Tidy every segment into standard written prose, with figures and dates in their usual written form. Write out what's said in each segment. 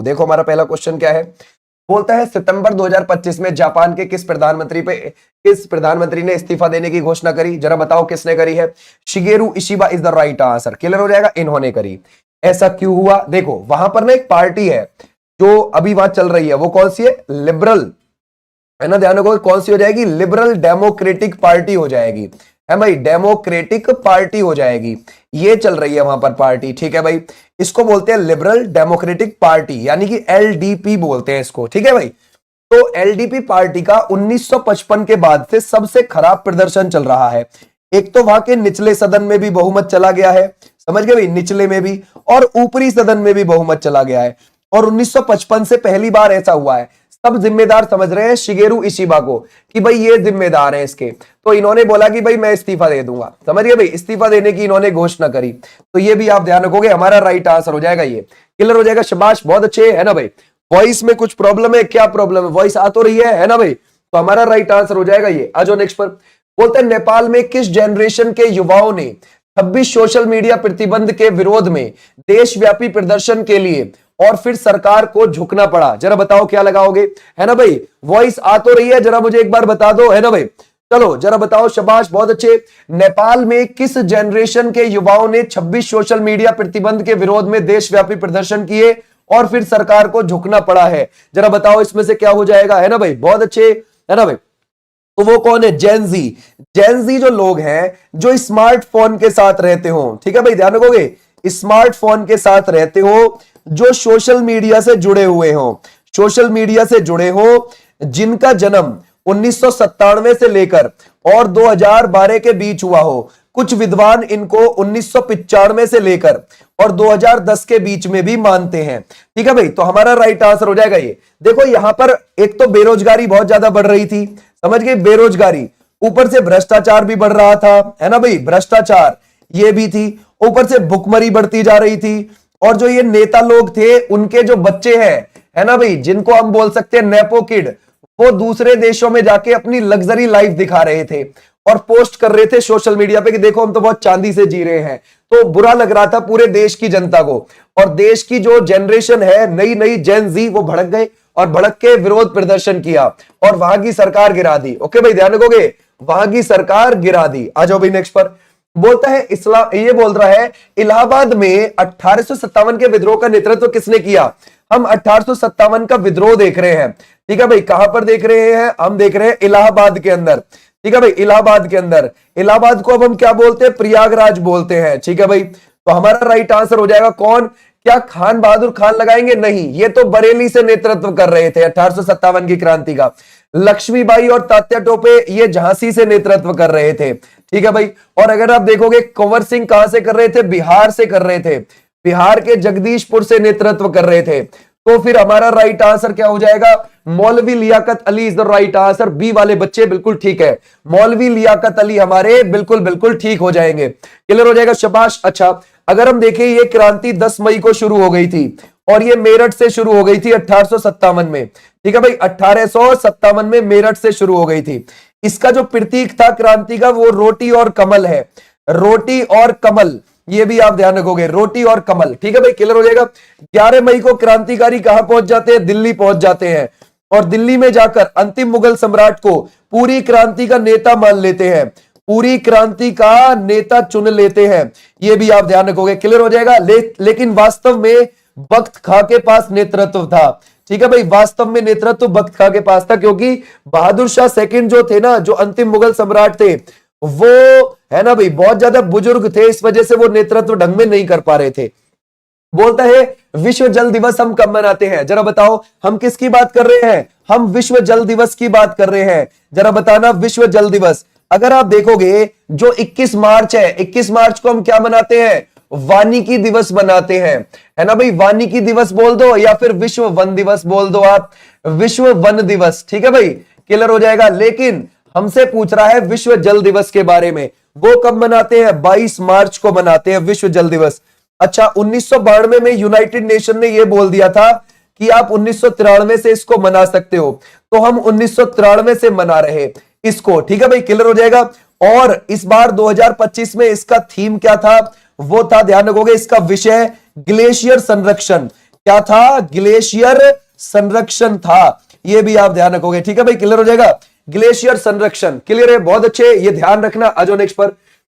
देखो हमारा पहला क्वेश्चन क्या है, बोलता है सितंबर 2025 में जापान के किस प्रधानमंत्री ने इस्तीफा देने की घोषणा करी। जरा बताओ किसने करी है। Shigeru Ishiba is the right answer. Clear हो जाएगा, इन्होंने करी। ऐसा क्यों हुआ? देखो वहां पर ना एक पार्टी है जो अभी वहां चल रही है, वो कौन सी है? लिबरल, है ना, ध्यान रखो कौन सी हो जाएगी? लिबरल डेमोक्रेटिक पार्टी हो जाएगी, है भाई, डेमोक्रेटिक पार्टी हो जाएगी। ये चल रही है वहां पर पार्टी, ठीक है भाई। इसको बोलते हैं लिबरल डेमोक्रेटिक पार्टी, यानी कि एलडीपी बोलते हैं इसको, ठीक है भाई। तो एलडीपी पार्टी का 1955 के बाद से सबसे खराब प्रदर्शन चल रहा है। एक तो वहां के निचले सदन में भी बहुमत चला गया है, समझ गए भाई, निचले में भी, और ऊपरी सदन में भी बहुमत चला गया है। और 1955 से पहली बार ऐसा हुआ है। सब जिम्मेदार समझ रहे हैं शिगेरू इशिबा को कि भाई ये जिम्मेदार है इसके, तो इन्होंने बोला कि भाई मैं इस्तीफा दे दूंगा, समझ गए भाई, इस्तीफा देने की इन्होंने घोषणा करी। तो ये भी आप ध्यान रखोगे, हमारा राइट आंसर हो जाएगा ये। क्लियर हो जाएगा, शाबाश, बहुत अच्छे, है ना भाई। वॉइस में कुछ प्रॉब्लम है? क्या प्रॉब्लम है? वॉइस आ तो रही है ना भाई? तो हमारा राइट आंसर हो जाएगा ये। आ जाओ नेक्स्ट पर। बोलते हैं नेपाल में किस जनरेशन के युवाओं ने 26 सोशल मीडिया प्रतिबंध के विरोध में देशव्यापी प्रदर्शन के लिए और फिर सरकार को झुकना पड़ा। जरा बताओ क्या लगाओगे, है ना भाई। वॉइस आ तो रही है, जरा मुझे एक बार बता दो, है ना भाई। चलो जरा बताओ, शाबाश, बहुत अच्छे। नेपाल में किस जनरेशन के युवाओं ने 26 सोशल मीडिया प्रतिबंध के विरोध में देशव्यापी प्रदर्शन किए और फिर सरकार को झुकना पड़ा है? जरा बताओ इसमें से क्या हो जाएगा, है ना भाई, बहुत अच्छे, है ना भाई। तो वो कौन है? जेनजी। जेनजी जो लोग हैं जो स्मार्टफोन के साथ रहते हो, ठीक है भाई, ध्यान रखोगे, स्मार्टफोन के साथ रहते हो, जो सोशल मीडिया से जुड़े हुए हो, सोशल मीडिया से जुड़े हो, जिनका जन्म 1997 से लेकर और 2012 के बीच हुआ हो। कुछ विद्वान इनको 1995 से लेकर और 2010 के बीच में भी मानते हैं, ठीक है भाई। तो हमारा राइट आंसर हो जाएगा ये। देखो यहां पर एक तो बेरोजगारी बहुत ज्यादा बढ़ रही थी, समझ गए, बेरोजगारी, ऊपर से भ्रष्टाचार भी बढ़ रहा था, है ना भाई, भ्रष्टाचार ये भी थी, ऊपर से भुखमरी बढ़ती जा रही थी। और जो ये नेता लोग थे उनके जो बच्चे हैं, है ना भाई, जिनको हम बोल सकते हैं नेपो किड, वो दूसरे देशों में जाके अपनी लग्जरी लाइफ दिखा रहे थे और पोस्ट कर रहे थे सोशल मीडिया पे कि देखो हम तो बहुत चांदी से जी रहे हैं। तो बुरा लग रहा था पूरे देश की जनता को। और देश की जो जनरेशन है, नई नई जेन जी, वो भड़क गए और भड़क के विरोध प्रदर्शन किया और वहां की सरकार गिरा दी। ओके भाई, ध्यान रखोगे, वहां की सरकार गिरा दी। आ जाओ भाई नेक्स्ट पर। बोलता है इस्लाम, ये बोल रहा है इलाहाबाद में 1857 के विद्रोह का नेतृत्व किसने किया। हम 1857 का विद्रोह देख रहे हैं, ठीक है भाई। कहां पर देख रहे हैं? हम देख रहे हैं इलाहाबाद के अंदर, ठीक है भाई, इलाहाबाद के अंदर। इलाहाबाद को अब हम क्या बोलते हैं? प्रयागराज बोलते हैं, ठीक है भाई। तो हमारा राइट आंसर हो जाएगा कौन? क्या खान बहादुर खान लगाएंगे? नहीं, ये तो बरेली से नेतृत्व कर रहे थे 1857 की क्रांति का। लक्ष्मीबाई और तात्या टोपे ये झांसी से नेतृत्व कर रहे थे, ठीक है भाई। और अगर आप देखोगे कंवर सिंह कहां से कर रहे थे? बिहार से कर रहे थे, बिहार के जगदीशपुर से नेतृत्व कर रहे थे। तो फिर हमारा राइट आंसर क्या हो जाएगा? Maulvi Liaquat Ali is the right answer. B वाले बच्चे बिल्कुल ठीक है, मौलवी लियाकत अली हमारे बिल्कुल बिल्कुल ठीक हो जाएंगे। क्लियर हो जाएगा, शाबाश। अच्छा, अगर हम देखें ये क्रांति 10 मई को शुरू हो गई थी और ये मेरठ से शुरू हो गई थी 1857 में, ठीक है भाई, 1857 में मेरठ से शुरू हो गई थी। इसका जो प्रतीक था क्रांति का वो रोटी और कमल है, रोटी और कमल, ये भी आप ध्यान रखोगे, रोटी और कमल, ठीक है भाई। क्लियर हो जाएगा। 11 मई को क्रांतिकारी कहां पहुंच जाते हैं? दिल्ली पहुंच जाते हैं और दिल्ली में जाकर अंतिम मुगल सम्राट को पूरी क्रांति का नेता मान लेते हैं, पूरी क्रांति का नेता चुन लेते हैं, ये भी आप ध्यान रखोगे। क्लियर हो जाएगा। लेकिन वास्तव में बख्त खां के पास नेतृत्व था, ठीक है भाई, वास्तव में नेतृत्व बख्त खां के पास था, क्योंकि बहादुर शाह सेकंड जो थे ना, जो अंतिम मुगल सम्राट थे, वो है ना भाई बहुत ज्यादा बुजुर्ग थे, इस वजह से वो नेतृत्व ढंग में नहीं कर पा रहे थे। बोलता है विश्व जल दिवस हम कब मनाते हैं? जरा बताओ, हम किसकी बात कर रहे हैं? हम विश्व जल दिवस की बात कर रहे हैं। जरा बताना, विश्व जल दिवस। अगर आप देखोगे जो 21 मार्च है, 21 मार्च को हम क्या मनाते हैं? वानिकी दिवस मनाते हैं, है ना भाई। वानिकी दिवस बोल दो या फिर विश्व वन दिवस बोल दो आप, विश्व वन दिवस, ठीक है भाई। क्लियर हो जाएगा। लेकिन हमसे पूछ रहा है विश्व जल दिवस के बारे में, वो कब मनाते हैं? 22 मार्च को मनाते हैं विश्व जल दिवस। अच्छा, 1992 में यूनाइटेड नेशन ने यह बोल दिया था कि आप 1993 से इसको मना सकते हो, तो हम 1993 से मना रहे इसको, ठीक है भाई। क्लियर हो जाएगा। और इस बार 2025 में इसका थीम क्या था? वो था, ध्यान रखोगे, इसका विषय ग्लेशियर संरक्षण। क्या था? ग्लेशियर संरक्षण था। ये भी आप ध्यान रखोगे, ठीक है भाई, क्लियर हो जाएगा। ग्लेशियर संरक्षण, क्लियर है, बहुत अच्छे, ये ध्यान रखना। आज नेक्स्ट पर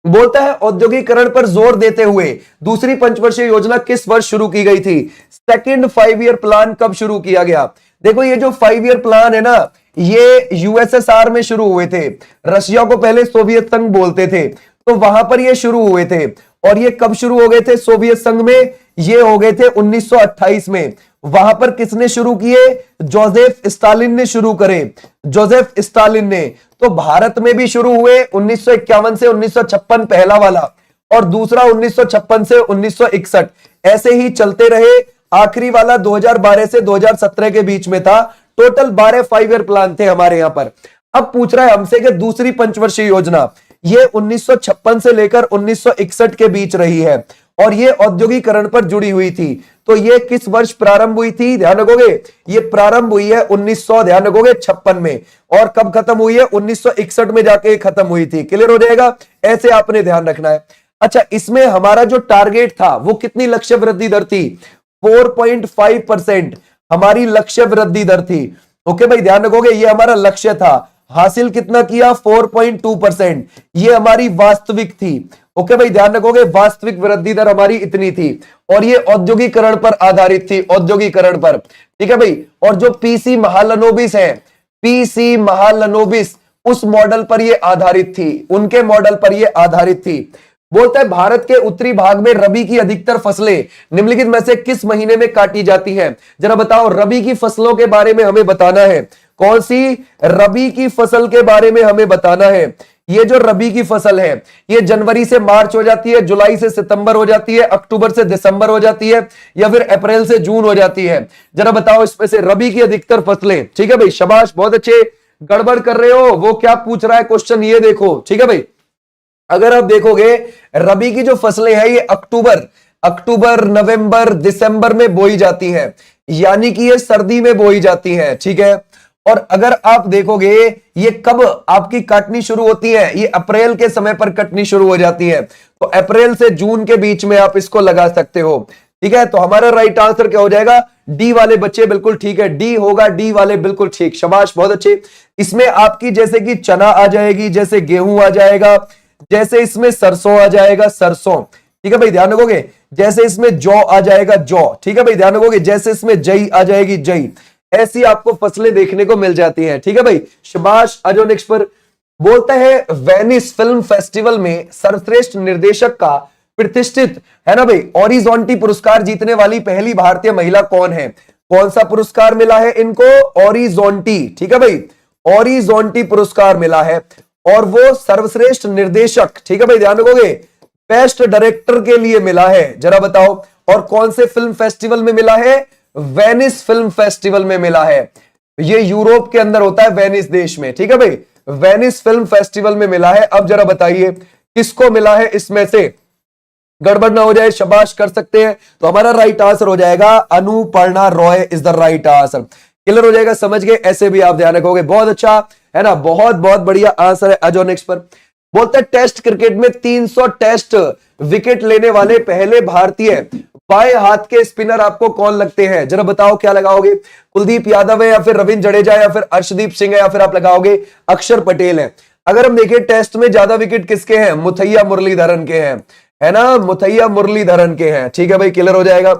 बोलता है औद्योगिकरण पर जोर देते हुए दूसरी पंचवर्षीय योजना किस वर्ष शुरू की गई थी? सेकंड 5 ईयर प्लान कब शुरू किया गया? देखो ये जो 5 ईयर प्लान है ना, ये यूएसएसआर में शुरू हुए थे। रशिया को पहले सोवियत संघ बोलते थे, तो वहां पर ये शुरू हुए थे। और ये कब शुरू हो गए थे सोवियत संघ में? ये हो गए थे 1928 में। वहां पर किसने शुरू किए? जोसेफ स्टालिन ने शुरू करे, जोसेफ स्टालिन ने। तो भारत में भी शुरू हुए 1951 से 1956 पहला वाला, और दूसरा 1956 से 1961, ऐसे ही चलते रहे। आखिरी वाला 2012 से 2017 के बीच में था। टोटल 12 5 ईयर प्लान थे हमारे यहां पर। अब पूछ रहा है हमसे कि दूसरी पंचवर्षीय योजना ये 1956 से लेकर 1961 के बीच रही है, और ये औद्योगिकरण पर जुड़ी हुई थी। तो ये किस वर्ष प्रारंभ हुई थी? ध्यान रखोगे, ये प्रारंभ हुई है 1900, ध्यान रखोगे, 56 में। और कब खत्म हुई है? 1961 में जाके खत्म हुई थी। क्लियर हो जाएगा, ऐसे आपने ध्यान रखना है। अच्छा, इसमें हमारा जो टारगेट था वो कितनी लक्ष्य वृद्धि दर थी? 4.5% हमारी लक्ष्य वृद्धि दर थी। ओके भाई, ध्यान रखोगे, ये हमारा लक्ष्य था। हासिल कितना किया? 4.2%। ये हमारी वास्तविक थी। ओके भाई, ध्यान रखोगे, वास्तविक वृद्धि दर हमारी इतनी थी, और ये औद्योगिकरण पर आधारित थी, औद्योगिकरण पर। ठीक है भाई। और जो पीसी महालनोबिस है, पीसी महालनोबिस, उस मॉडल पर ये आधारित थी, उनके मॉडल पर ये आधारित थी। बोलता है भारत के उत्तरी भाग में रबी की अधिकतर फसलें निम्नलिखित में से किस महीने में काटी जाती हैं? जरा बताओ, रबी की फसलों के बारे में हमें बताना है। कौन सी रबी की फसल के बारे में हमें बताना है? ये जो रबी की फसल है, ये जनवरी से मार्च हो जाती है, जुलाई से सितंबर हो जाती है, अक्टूबर से दिसंबर हो जाती है, या फिर अप्रैल से जून हो जाती है? जरा बताओ इसमें से रबी की अधिकतर फसलें। ठीक है भाई, शाबाश, बहुत अच्छे। गड़बड़ कर रहे हो, वो क्या पूछ रहा है क्वेश्चन, ये देखो। ठीक है भाई, अगर आप देखोगे रबी की जो फसलें हैं, ये अक्टूबर, नवंबर, दिसंबर में बोई जाती हैं, यानी कि ये सर्दी में बोई जाती हैं। ठीक है। और अगर आप देखोगे ये कब आपकी काटनी शुरू होती है? ये अप्रैल के समय पर कटनी शुरू हो जाती है। तो अप्रैल से जून के बीच में आप इसको लगा सकते हो। ठीक है। तो हमारा राइट आंसर क्या हो जाएगा? डी वाले बच्चे बिल्कुल ठीक है, डी होगा, डी वाले बिल्कुल ठीक, शाबाश, बहुत अच्छे। इसमें आपकी जैसे कि चना आ जाएगी, जैसे गेहूं आ जाएगा, जैसे इसमें सरसों आ जाएगा, सरसों। ठीक है भाई, ध्यान रखोगे। जैसे इसमें जौ आ जाएगा, जौ। ठीक है भाई, ध्यान रखोगे। जैसे इसमें जई आ जाएगी, जई। ऐसी आपको फसलें देखने को मिल जाती हैं। ठीक है भाई, शाबाश। आजो नेक्स्ट पर बोलता है वेनिस फिल्म फेस्टिवल में सर्वश्रेष्ठ निर्देशक का प्रतिष्ठित है ना भाई ऑरिजोंटी पुरस्कार जीतने वाली पहली भारतीय महिला कौन है? कौन सा पुरस्कार मिला है इनको? ऑरिजोंटी। ठीक है भाई, ऑरिजोंटी पुरस्कार मिला है, और वो सर्वश्रेष्ठ निर्देशक, ठीक है भाई, ध्यान रखोगे, बेस्ट डायरेक्टर के लिए मिला है। जरा बताओ, और कौन से फिल्म फेस्टिवल में मिला है? वेनिस फिल्म फेस्टिवल में मिला है। ये यूरोप के अंदर होता है, वेनिस देश में। ठीक है भाई, वेनिस फिल्म फेस्टिवल में मिला है। अब जरा बताइए किसको मिला है इसमें से? गड़बड़ ना हो जाए, शाबाश, कर सकते हैं। तो हमारा राइट आंसर हो जाएगा Anuparna Roy is the right answer. Clear हो जाएगा, समझ गए? ऐसे भी आप ध्यान रखोगे, बहुत अच्छा है ना, बहुत बहुत बढ़िया आंसर है। अजो नेक्स्ट पर बोलता है टेस्ट क्रिकेट में 300 टेस्ट विकेट लेने वाले पहले भारतीय बाएं हाथ के स्पिनर आपको कौन लगते हैं? जरा बताओ, क्या लगाओगे? कुलदीप यादव है, या फिर रविंद्र जडेजा, या फिर अर्शदीप सिंह है, या फिर आप लगाओगे अक्षर पटेल है? अगर हम देखें टेस्ट में ज्यादा विकेट किसके हैं? मुथैया मुरलीधरन के हैं, है ना, मुथैया मुरलीधरन के हैं। ठीक है भाई, क्लियर हो जाएगा,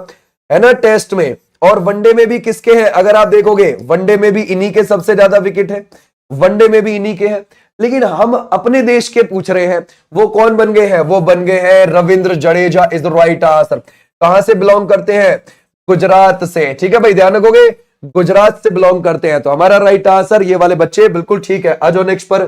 है ना, टेस्ट में। और वनडे में भी किसके हैं? अगर आप देखोगे वनडे में भी इन्हीं के सबसे ज्यादा विकेट है, वनडे में भी इन्हीं के हैं। लेकिन हम अपने देश के पूछ रहे हैं, वो कौन बन गए हैं? वो बन गए हैं Ravindra Jadeja is the right answer. कहां से बिलोंग करते हैं? गुजरात से। ठीक है भाई, ध्यान रखोगे, गुजरात से बिलोंग करते हैं। तो हमारा राइट आंसर ये वाले बच्चे बिल्कुल ठीक है। आज नेक्स्ट पर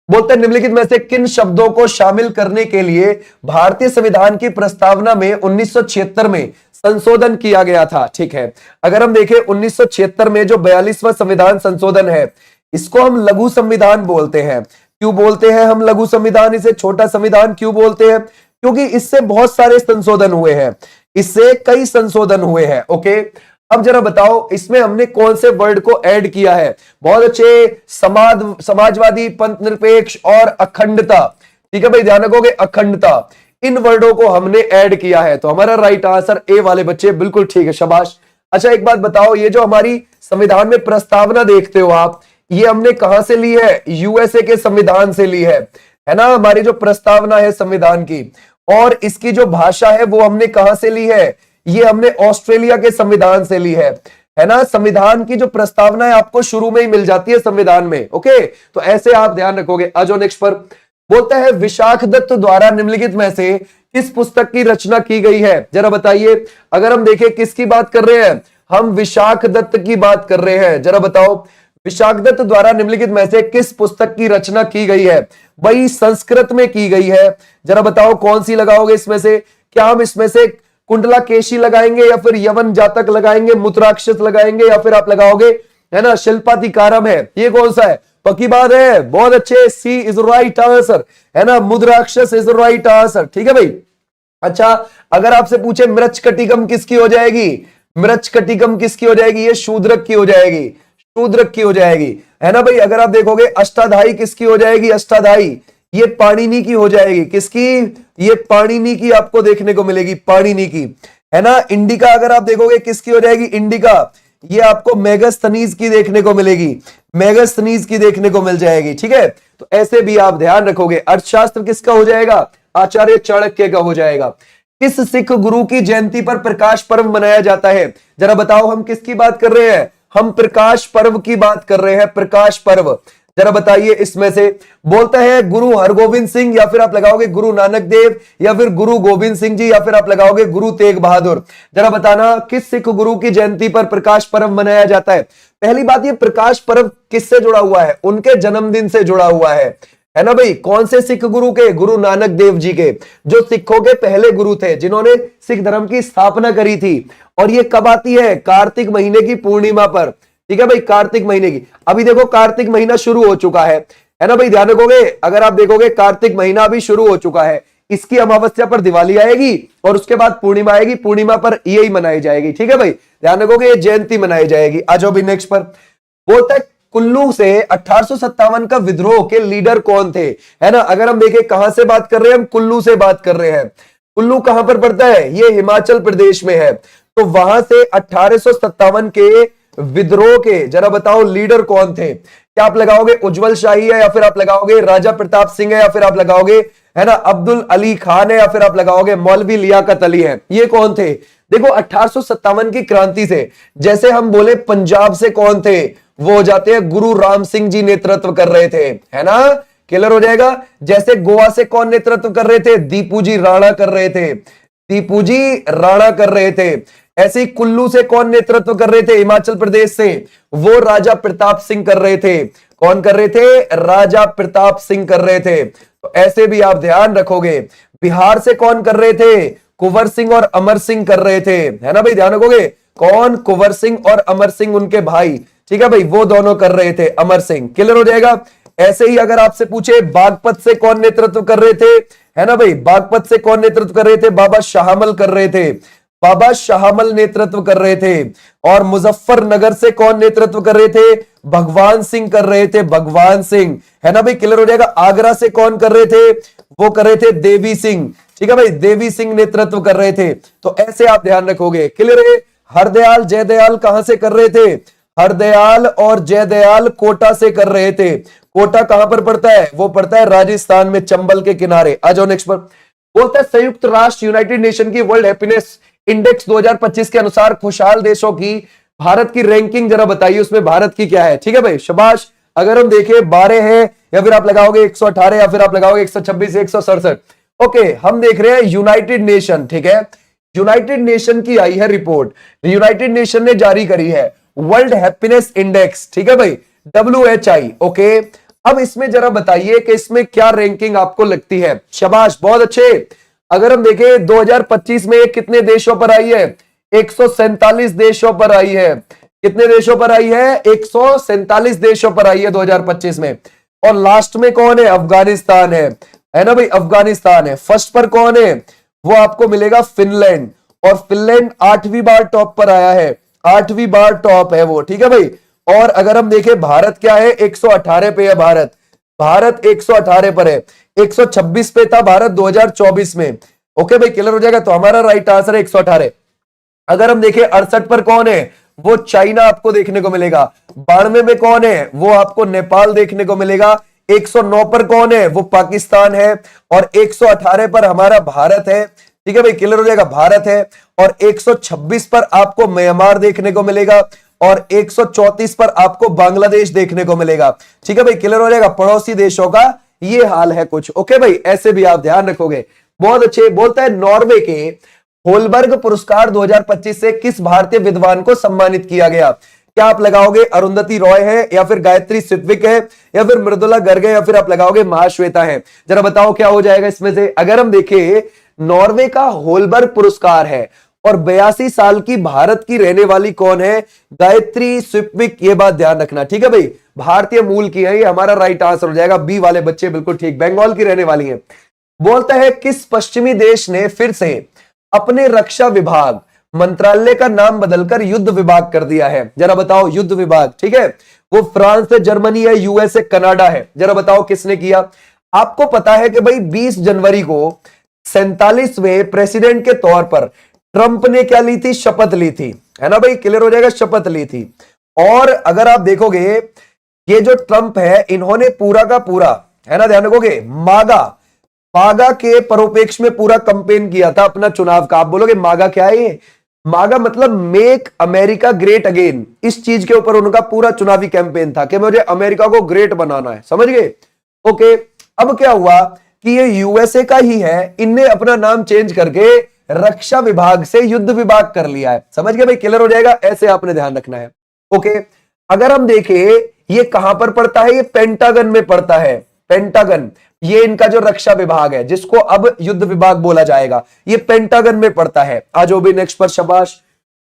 बोलते हैं निम्नलिखित में से किन शब्दों को शामिल करने के लिए भारतीय संविधान की प्रस्तावना में 1976 में संशोधन किया गया था? ठीक है, अगर हम देखें 1976 में जो 42वां संविधान संशोधन है, इसको हम लघु संविधान बोलते हैं। क्यों बोलते हैं हम लघु संविधान? इसे छोटा संविधान क्यों बोलते हैं? क्योंकि इससे बहुत सारे संशोधन हुए हैं, इससे कई संशोधन हुए हैं। ओके, अब जरा बताओ इसमें हमने कौन से वर्ड को ऐड किया है? बहुत अच्छे, समाजवादी, पंथ निरपेक्ष और अखंडता। ठीक है भाई, ध्यान रखोगे, अखंडता, इन वर्डों को हमने ऐड किया है। तो हमारा राइट आंसर ए वाले बच्चे बिल्कुल ठीक है, शाबाश। अच्छा एक बात बताओ, ये जो हमारी संविधान में प्रस्तावना देखते हो आप, ये हमने कहां से ली है? यूएसए के संविधान से ली है ना? हमारी जो प्रस्तावना है संविधान की, और इसकी जो भाषा है वो हमने कहां से ली है? ये हमने ऑस्ट्रेलिया के संविधान से ली है ना? संविधान की जो प्रस्तावना है आपको शुरू में ही मिल जाती है संविधान में। ओके, तो ऐसे आप ध्यान रखोगे। आ जाओ नेक्स्ट पर। बोलता है विशाख दत्त द्वारा निम्नलिखित में से किस पुस्तक की रचना की गई है? जरा बताइए। अगर हम देखें किसकी बात कर रहे हैं, हम विशाख दत्त की बात कर रहे हैं। जरा बताओ विशाख दत्त द्वारा निम्नलिखित में से किस पुस्तक की रचना की गई है? वही संस्कृत में की गई है। जरा बताओ कौन सी लगाओगे इसमें से? क्या हम इसमें से कुंडला केशी लगाएंगे, या फिर यवन जातक लगाएंगे, मुद्राक्षस लगाएंगे, या फिर आप लगाओगे है ना शिल्पाधिकारम है? ये कौन सा है? पक्की बात है, बहुत अच्छे, सी इज राइट आंसर, है ना? मुद्राक्षस इज राइट आंसर। ठीक है भाई। अच्छा अगर आपसे पूछे मृच्छकटिकम किसकी हो जाएगी? मृच्छकटिकम किसकी हो जाएगी? ये शूद्रक की हो जाएगी, शूद्रक की हो जाएगी, है ना भाई? अगर आप देखोगे अष्टाधाई किसकी हो जाएगी? अष्टाधाई ये पाणिनि की हो जाएगी। किसकी? ये पाणिनि की आपको देखने को मिलेगी, पाणिनि की, है ना? इंडिका अगर आप देखोगे किसकी हो जाएगी? इंडिका ये आपको मेगास्थनीज की देखने को मिलेगी, मेगास्थनीज की देखने को मिल जाएगी। ठीक है, तो ऐसे भी आप ध्यान रखोगे। अर्थशास्त्र किसका हो जाएगा? आचार्य चाणक्य का हो जाएगा। किस सिख गुरु की जयंती पर प्रकाश पर्व मनाया जाता है? जरा बताओ हम किसकी बात कर रहे हैं? हम प्रकाश पर्व की बात कर रहे हैं, प्रकाश पर्व। जरा बताइए इसमें से। बोलता है गुरु हरगोविंद सिंह, या फिर आप लगाओगे गुरु नानक देव, या फिर गुरु गोविंद सिंह जी, या फिर आप लगाओगे गुरु तेग बहादुर। जरा बताना किस सिख गुरु की जयंती पर प्रकाश पर्व मनाया जाता है? पहली बात, ये प्रकाश पर्व किससे जुड़ा हुआ है? उनके जन्मदिन से जुड़ा हुआ है ना भाई? कौन से सिख गुरु के? गुरु नानक देव जी के, जो सिखों के पहले गुरु थे, जिन्होंने सिख धर्म की स्थापना करी थी। और ये कब आती है? कार्तिक महीने की पूर्णिमा पर। ठीक है भाई, कार्तिक महीने की। अभी देखो कार्तिक महीना शुरू हो चुका है ना भाई? ध्यान रखोगे, अगर आप देखोगे कार्तिक महीना अभी शुरू हो चुका है। इसकी अमावस्या पर दिवाली आएगी और उसके बाद पूर्णिमा आएगी, पूर्णिमा पर यही मनाई जाएगी। ठीक है भाई, ध्यान रखोगे, ये जयंती मनाई जाएगी। आ जाओ भी नेक्स्ट पर। बोलता है कुल्लू से 1857 का विद्रोह के लीडर कौन थे? है ना? अगर हम देखें कहां से बात कर रहे हैं, हम कुल्लू से बात कर रहे हैं। कुल्लू कहां पर पड़ता है? ये हिमाचल प्रदेश में है। तो वहां से 1857 के विद्रोह के जरा बताओ लीडर कौन थे? क्या आप लगाओगे उज्जवल शाही है, या फिर आप लगाओगे राजा प्रताप सिंह है, या फिर आप लगाओगे है ना अब्दुल अली खान है, या फिर आप लगाओगे मौलवी लियाकत अली है? ये कौन थे? देखो 1857 की क्रांति से, जैसे हम बोले पंजाब से कौन थे? वो हो जाते हैं गुरु राम सिंह जी नेतृत्व कर रहे थे, है ना? क्लियर हो जाएगा। जैसे गोवा से कौन नेतृत्व कर रहे थे? दीपू जी राणा कर रहे थे, दीपू जी राणा कर रहे थे। ऐसे ही कुल्लू से कौन नेतृत्व कर रहे थे? हिमाचल प्रदेश से वो राजा प्रताप सिंह कर रहे थे। कौन कर रहे थे? राजा प्रताप सिंह कर रहे थे। तो ऐसे भी आप ध्यान रखोगे। बिहार से कौन कर रहे थे? कुंवर सिंह और अमर सिंह कर रहे थे, है ना भाई? ध्यान रखोगे। कौन? कुंवर सिंह और अमर सिंह, उनके भाई। ठीक है भाई, वो दोनों कर रहे थे, अमर सिंह। क्लियर हो जाएगा। ऐसे ही अगर आपसे पूछे बागपत से कौन नेतृत्व कर रहे थे? है ना भाई, बागपत से कौन नेतृत्व कर रहे थे? बाबा शाहमल कर रहे थे, बाबा शाहमल नेतृत्व कर रहे थे। और मुजफ्फरनगर से कौन नेतृत्व कर रहे थे? भगवान सिंह कर रहे थे, भगवान सिंह, है ना भाई? क्लियर हो जाएगा। आगरा से कौन कर रहे थे? वो कर रहे थे देवी सिंह। ठीक है भाई, देवी सिंह नेतृत्व कर रहे थे। तो ऐसे आप ध्यान रखोगे। क्लियर है। हरदयाल जयदयाल कहां से कर रहे थे? हरदयाल और जयदयाल कोटा से कर रहे थे। कोटा कहां पर पड़ता है? वो पड़ता है राजस्थान में, चंबल के किनारे। आ जाओ नेक्स्ट पर। बोलता है संयुक्त राष्ट्र यूनाइटेड नेशन की वर्ल्ड हैप्पीनेस इंडेक्स 2025 के अनुसार खुशहाल देशों की भारत की रैंकिंग जरा बताइए, उसमें भारत की क्या है? ठीक है भाई, शाबाश। अगर हम देखें 12 है, या फिर आप लगाओगे 118, या फिर आप लगाओगे 126, 167। ओके, हम देख रहे हैं यूनाइटेड नेशन। ठीक है, यूनाइटेड नेशन की आई है रिपोर्ट, यूनाइटेड नेशन ने जारी करी है वर्ल्ड हैप्पीनेस इंडेक्स। ठीक है भाई, WHI। ओके, अब इसमें जरा बताइए कि इसमें क्या रैंकिंग आपको लगती है? शाबाश, बहुत अच्छे। अगर हम देखें 2025 में कितने देशों पर आई है? 147 देशों पर आई है। कितने देशों पर आई है? 147 देशों पर आई है 2025 में। और लास्ट में कौन है? अफगानिस्तान है ना भाई? अफगानिस्तान है। फर्स्ट पर कौन है? वो आपको मिलेगा फिनलैंड, और फिनलैंड 8वीं बार टॉप पर आया है, 8वीं बार टॉप है वो। ठीक है भाई। और अगर हम देखें भारत क्या है? 118 पे है भारत, भारत 118 पर है। 126 पे था भारत 2024 में। ओके भाई, क्लियर हो जाएगा। तो हमारा राइट आंसर है 118। अगर हम देखें 68 पर कौन है, वो चाइना आपको देखने को मिलेगा। 92 में कौन है, वो आपको नेपाल देखने को मिलेगा। 109 पर कौन है, वो पाकिस्तान है। और 118 पर हमारा भारत है। ठीक है भाई, क्लियर हो जाएगा, भारत है। और 126 पर आपको म्यांमार देखने को मिलेगा। और 134 पर आपको बांग्लादेश देखने को मिलेगा। ठीक है भाई, क्लियर हो जाएगा। पड़ोसी देशों का ये हाल है कुछ। ओके भाई, ऐसे भी आप ध्यान रखोगे। बहुत अच्छे। बोलता है नॉर्वे के होलबर्ग पुरस्कार 2025 से किस भारतीय विद्वान को सम्मानित किया गया? क्या आप लगाओगे अरुंधति रॉय है, या फिर गायत्री सिद्विक है, या फिर मृदुला गर्ग है, या फिर आप लगाओगे महाश्वेता है? जरा बताओ क्या हो जाएगा इसमें से। अगर हम देखें, नॉर्वे का होलबर्ग पुरस्कार है और 82 साल की भारत की रहने वाली कौन है? गायत्री सिद्विक। ये बात ध्यान रखना, ठीक है भाई, भारतीय मूल की है। ये हमारा राइट आंसर हो जाएगा। बी वाले बच्चे बिल्कुल ठीक, बंगाल की रहने वाली है। बोलता है किस पश्चिमी देश ने फिर से अपने रक्षा विभाग मंत्रालय का नाम बदलकर युद्ध विभाग कर दिया है? जरा बताओ, युद्ध विभाग, ठीक है, वो फ्रांस है, जर्मनी है, यूएस है, कनाडा है? जरा बताओ किसने किया? आपको पता है कि भाई 20 जनवरी को 47वें प्रेसिडेंट के तौर पर ट्रंप ने क्या ली थी? शपथ ली थी, है ना भाई, क्लियर हो जाएगा, शपथ ली थी। और अगर आप देखोगे, ये जो ट्रंप है, इन्होंने पूरा का पूरा, है ना, ध्यान रखोगे, मागा के परोपेक्ष में पूरा कंपेन किया था अपना चुनाव का। आप बोलोगे मागा क्या है? ये मागा मतलब मेक अमेरिका ग्रेट अगेन। इस चीज के ऊपर उनका पूरा चुनावी कैंपेन था कि मुझे अमेरिका को ग्रेट बनाना है, समझ गए? ओके, अब क्या हुआ कि ये यूएसए का ही है, इनने अपना नाम चेंज करके रक्षा विभाग से युद्ध विभाग कर लिया है। समझ गए भाई, क्लियर हो जाएगा। ऐसे आपने ध्यान रखना है। ओके, अगर हम देखें, ये कहां पर पड़ता है? ये पेंटागन में पड़ता है। पेंटागन, ये इनका जो रक्षा विभाग है, जिसको अब युद्ध विभाग बोला जाएगा, ये पेंटागन में पड़ता है। आज भी नेक्स्ट पर शाबाश।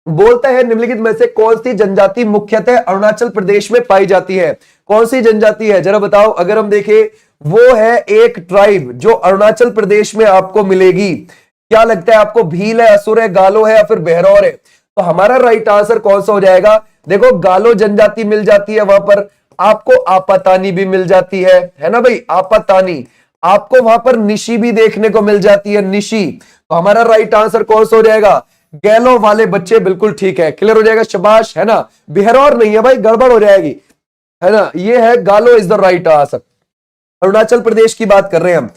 बोलता है निम्नलिखित में से कौन सी जनजाति मुख्यतः अरुणाचल प्रदेश में पाई जाती है? कौन सी जनजाति है, जरा बताओ। अगर हम देखें, वो है एक ट्राइब जो अरुणाचल प्रदेश में आपको मिलेगी। क्या लगता है आपको? भील है, असुर है, गालो है, या फिर बहरौर है? तो हमारा राइट आंसर कौन सा हो जाएगा? देखो, गालो जनजाति मिल जाती है वहां पर, आपको आपातानी भी मिल जाती है ना भाई, आपातानी। आपको वहां पर निशी भी देखने को मिल जाती है, निशी। तो हमारा राइट आंसर कौन सा हो जाएगा? गैलो वाले बच्चे बिल्कुल ठीक है, क्लियर हो जाएगा, शाबाश, है ना। बिहार नहीं है भाई, गड़बड़ हो जाएगी, है ना। ये है Galo is the right answer. Arunachal Pradesh की बात कर रहे हैं हम।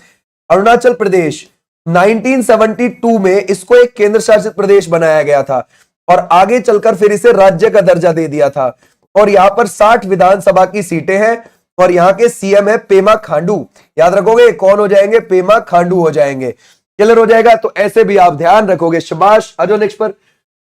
अरुणाचल प्रदेश 1972 में इसको एक केंद्र शासित प्रदेश बनाया गया था और आगे चलकर फिर इसे राज्य का दर्जा दे दिया था। और यहां पर 60 विधानसभा की सीटें हैं और यहां के सीएम है पेमा खांडू। याद रखोगे कौन हो जाएंगे? पेमा खांडू हो जाएंगे, क्लियर हो जाएगा। तो ऐसे भी आप ध्यान रखोगे, शाबाश। आ जाओ नेक्स्ट पर।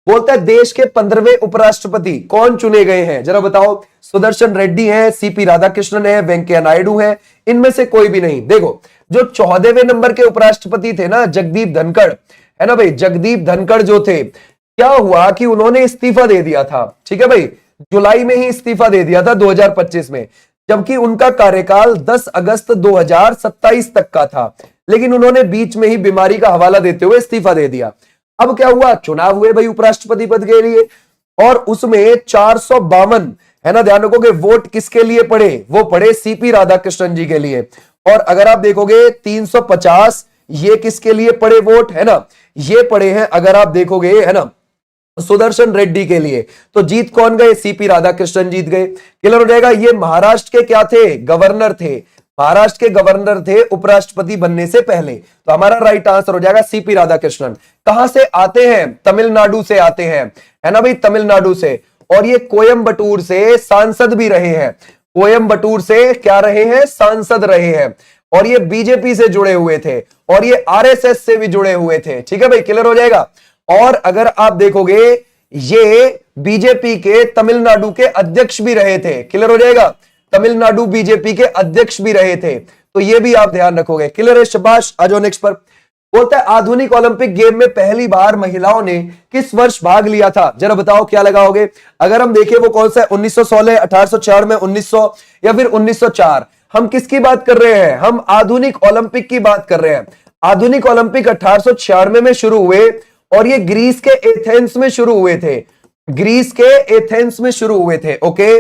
बोलता है देश के 15वें उपराष्ट्रपति कौन चुने गए हैं? जरा बताओ। सुदर्शन रेड्डी है, सीपी राधाकृष्णन है, वेंकैया नायडू है, इनमें से कोई भी नहीं। देखो, जो 14वें नंबर के उपराष्ट्रपति थे ना, जगदीप धनखड़, है ना भाई, जगदीप धनखड़ जो थे, क्या हुआ कि उन्होंने इस्तीफा दे दिया था। ठीक है भाई, जुलाई में ही इस्तीफा दे दिया था 2025 में, जबकि उनका कार्यकाल 10 अगस्त 2027 तक का था। लेकिन उन्होंने बीच में ही बीमारी का हवाला देते हुए इस्तीफा दे दिया। अब क्या हुआ? चुनाव हुए भाई उपराष्ट्रपति पद के लिए, और उसमें 452, है ना, ध्यान रखोगे, वोट किसके लिए पड़े? वो पड़े सीपी राधाकृष्णन जी के लिए। और अगर आप देखोगे 350 ये किसके लिए पड़े वोट, है ना, ये पड़े हैं अगर आप देखोगे, है ना, सुदर्शन रेड्डी के लिए। तो जीत कौन गए? सीपी राधाकृष्णन जीत गए, क्लियर हो जाएगा। ये महाराष्ट्र के क्या थे? गवर्नर थे, महाराष्ट्र के गवर्नर थे उपराष्ट्रपति बनने से पहले। तो हमारा राइट आंसर हो जाएगा सीपी राधाकृष्णन। कहां से आते हैं? तमिलनाडु से आते हैं, है ना भाई, तमिलनाडु से। और ये कोयम्बटूर से सांसद भी रहे हैं, कोयम्बटूर से क्या रहे हैं? सांसद रहे हैं। और ये बीजेपी से जुड़े हुए थे और ये आरएसएस से भी जुड़े हुए थे। ठीक है भाई, क्लियर हो जाएगा। और अगर आप देखोगे, ये बीजेपी के तमिलनाडु के अध्यक्ष भी रहे थे, क्लियर हो जाएगा, तमिलनाडु बीजेपी के अध्यक्ष भी रहे थे। तो ये भी आप ध्यान रखोगे, क्लियर है, शाबाश। आ जाओ नेक्स्ट पर। बोलता है आधुनिक ओलंपिक गेम में पहली बार महिलाओं ने किस वर्ष भाग लिया था? जरा बताओ क्या लगाओगे। अगर हम देखें वो कौन सा है? 1916, 1804 में, 1900 या फिर 1904? हम किसकी बात कर रहे हैं? हम आधुनिक ओलंपिक की बात कर रहे हैं। आधुनिक ओलंपिक 1896 में शुरू हुए और ये ग्रीस के एथेंस में शुरू हुए थे, ग्रीस के एथेंस में शुरू हुए थे। ओके,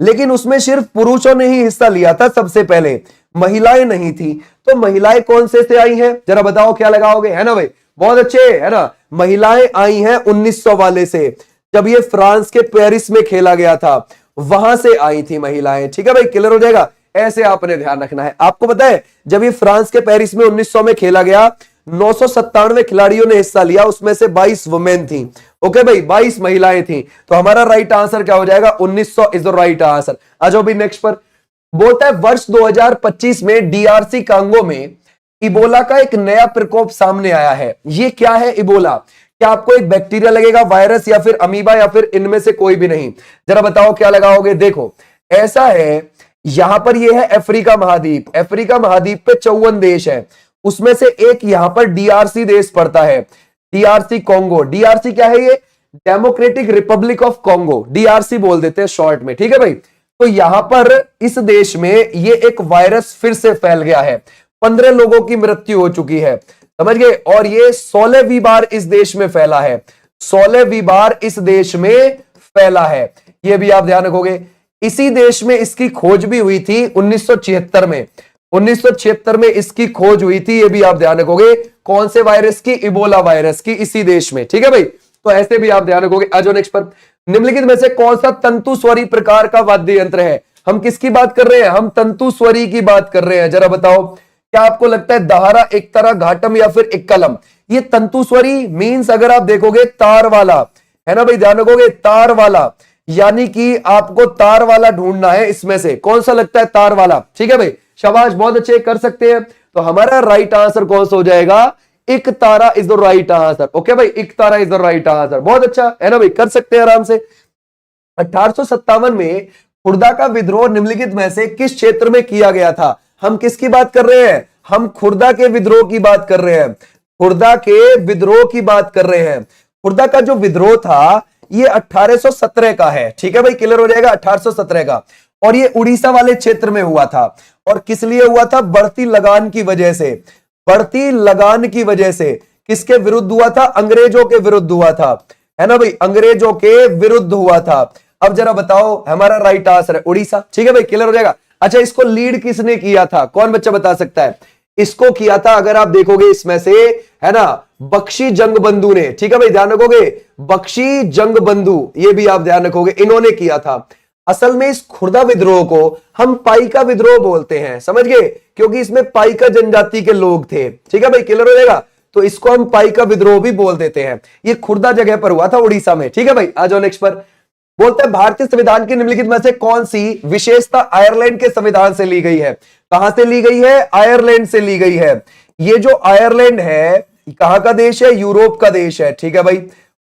लेकिन उसमें सिर्फ पुरुषों ने ही हिस्सा लिया था सबसे पहले, महिलाएं नहीं थी। तो महिलाएं कौन से आई हैं? जरा बताओ क्या लगाओगे, है ना भाई। बहुत अच्छे, है ना। महिलाएं आई हैं 1900 वाले से, जब ये फ्रांस के पेरिस में खेला गया था वहां से आई थी महिलाएं, ठीक है भाई, क्लियर हो जाएगा। ऐसे आपने ध्यान रखना है। आपको पता है जब ये फ्रांस के पेरिस में 1900 में खेला गया, 997 खिलाड़ियों ने हिस्सा लिया, उसमें से 22 वुमेन थी। ओके भाई, 22 महिलाएं थी। तो हमारा राइट आंसर क्या हो जाएगा, 1900 इज द राइट आंसर। आ जाओ भाई नेक्स्ट पर। बोलता है वर्ष 2025 में डीआरसी कांगो में इबोला का एक नया प्रकोप सामने आया है। ये क्या है इबोला? क्या आपको एक बैक्टीरिया लगेगा, वायरस, या फिर अमीबा, या फिर इनमें से कोई भी नहीं? जरा बताओ क्या लगाओगे। देखो ऐसा है, यहां पर ये है अफ्रीका महाद्वीप। अफ्रीका महाद्वीप पे 54 देश है, उसमें से एक यहां पर डीआरसी देश पड़ता है, डीआरसी कॉन्गो। डीआरसी क्या है? ये democratic Republic of Congo, DRC बोल देते हैं शॉर्ट में, ठीक है भाई। तो यहां पर इस देश में ये एक वायरस फिर से फैल गया है, 15 लोगों की मृत्यु हो चुकी है, समझ गए। और ये 16वीं बार इस देश में फैला है, 16वीं बार इस देश में फैला है, ये भी आप ध्यान रखोगे। इसी देश में इसकी खोज भी हुई थी 1976 में, 1976 में इसकी खोज हुई थी, ये भी आप ध्यान रखोगे। कौन से वायरस की? इबोला वायरस की, इसी देश में, ठीक है भाई। तो ऐसे भी आप ध्यान रखोगे। आ जाओ नेक्स्ट पर। निम्नलिखित में से कौन सा तंतु स्वरी प्रकार का वाद्य यंत्र है? हम किसकी बात कर रहे हैं? हम तंतु स्वरी की बात कर रहे हैं। जरा बताओ क्या आपको लगता है दहारा, एकतारा, घाटम या फिर इक्कलम? ये तंतु स्वरी मींस अगर आप देखोगे तार वाला, है ना भाई, ध्यान रखोगे तार वाला, यानी कि आपको तार वाला ढूंढना है। इसमें से कौन सा लगता है तार वाला? ठीक है भाई, शाबाश, बहुत अच्छे, कर सकते हैं। तो हमारा राइट आंसर कौन सा हो जाएगा? Ektara is the right answer. Okay भाई, ektara is the right answer, बहुत अच्छा, है ना भाई, कर सकते हैं आराम से। 1857 में खुर्दा का विद्रोह निम्नलिखित में से किस क्षेत्र में किया गया था? हम किसकी बात कर रहे हैं? हम खुर्दा के विद्रोह की बात कर रहे हैं, खुर्दा के विद्रोह की बात कर रहे हैं। खुर्दा का जो विद्रोह था ये 1817 का है, ठीक है भाई, क्लियर हो जाएगा, 1817 का। और ये उड़ीसा वाले क्षेत्र में हुआ था। और किस लिए हुआ था? बढ़ती लगान की वजह से, बढ़ती लगान की वजह से। किसके विरुद्ध हुआ था? अंग्रेजों के विरुद्ध हुआ था, है ना भाई, अंग्रेजों के विरुद्ध हुआ था। अब जरा बताओ, हमारा राइट आंसर है उड़ीसा, ठीक है भाई, क्लियर हो जाएगा। अच्छा, इसको लीड किसने किया था? कौन बच्चा बता सकता है? इसको किया था, अगर आप देखोगे इसमें से, है ना, बख्शी जंगबंधु ने, ठीक है भाई, ध्यान रखोगे, बख्शी जंगबंधु, ये भी आप ध्यान रखोगे, इन्होंने किया था। असल में इस खुर्दा विद्रोह को हम पाइका विद्रोह बोलते हैं, समझ गए, क्योंकि इसमें पाइका जनजाति के लोग थे, ठीक है भाई, क्लियर हो जाएगा। तो इसको हम पाइका विद्रोह भी बोल देते हैं। ये खुर्दा जगह पर हुआ था, उड़ीसा में, ठीक है भाई। आ जाओ नेक्स्ट पर। बोलते हैं भारतीय संविधान की निम्नलिखित में से कौन सी विशेषता आयरलैंड के संविधान से ली गई है? कहां से ली गई है? आयरलैंड से ली गई है। ये जो आयरलैंड है कहां का देश है? यूरोप का देश है, ठीक है भाई।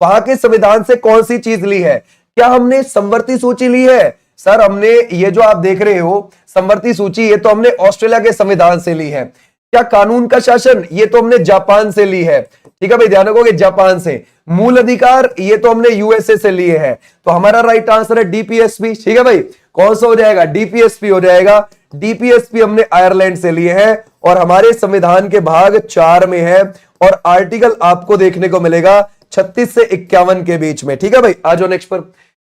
वहां के संविधान से कौन सी चीज ली है? क्या हमने समवर्ती सूची ली है? सर हमने, ये जो आप देख रहे हो समवर्ती सूची, ये तो हमने ऑस्ट्रेलिया के संविधान से ली है। क्या कानून का शासन? ये तो हमने जापान से ली है, ठीक है भाई, ध्यान रखोगे, जापान से। मूल अधिकार, ये तो हमने यूएसए से लिए हैं। तो हमारा राइट आंसर है डीपीएसपी, ठीक है भाई। कौन सा हो जाएगा? डीपीएसपी हो जाएगा। डीपीएसपी हमने आयरलैंड से लिए हैं और हमारे संविधान के भाग 4 में है। और आर्टिकल आपको देखने को मिलेगा 36 से 51 के बीच में, ठीक है भाई। आ जाओ नेक्स्ट पर।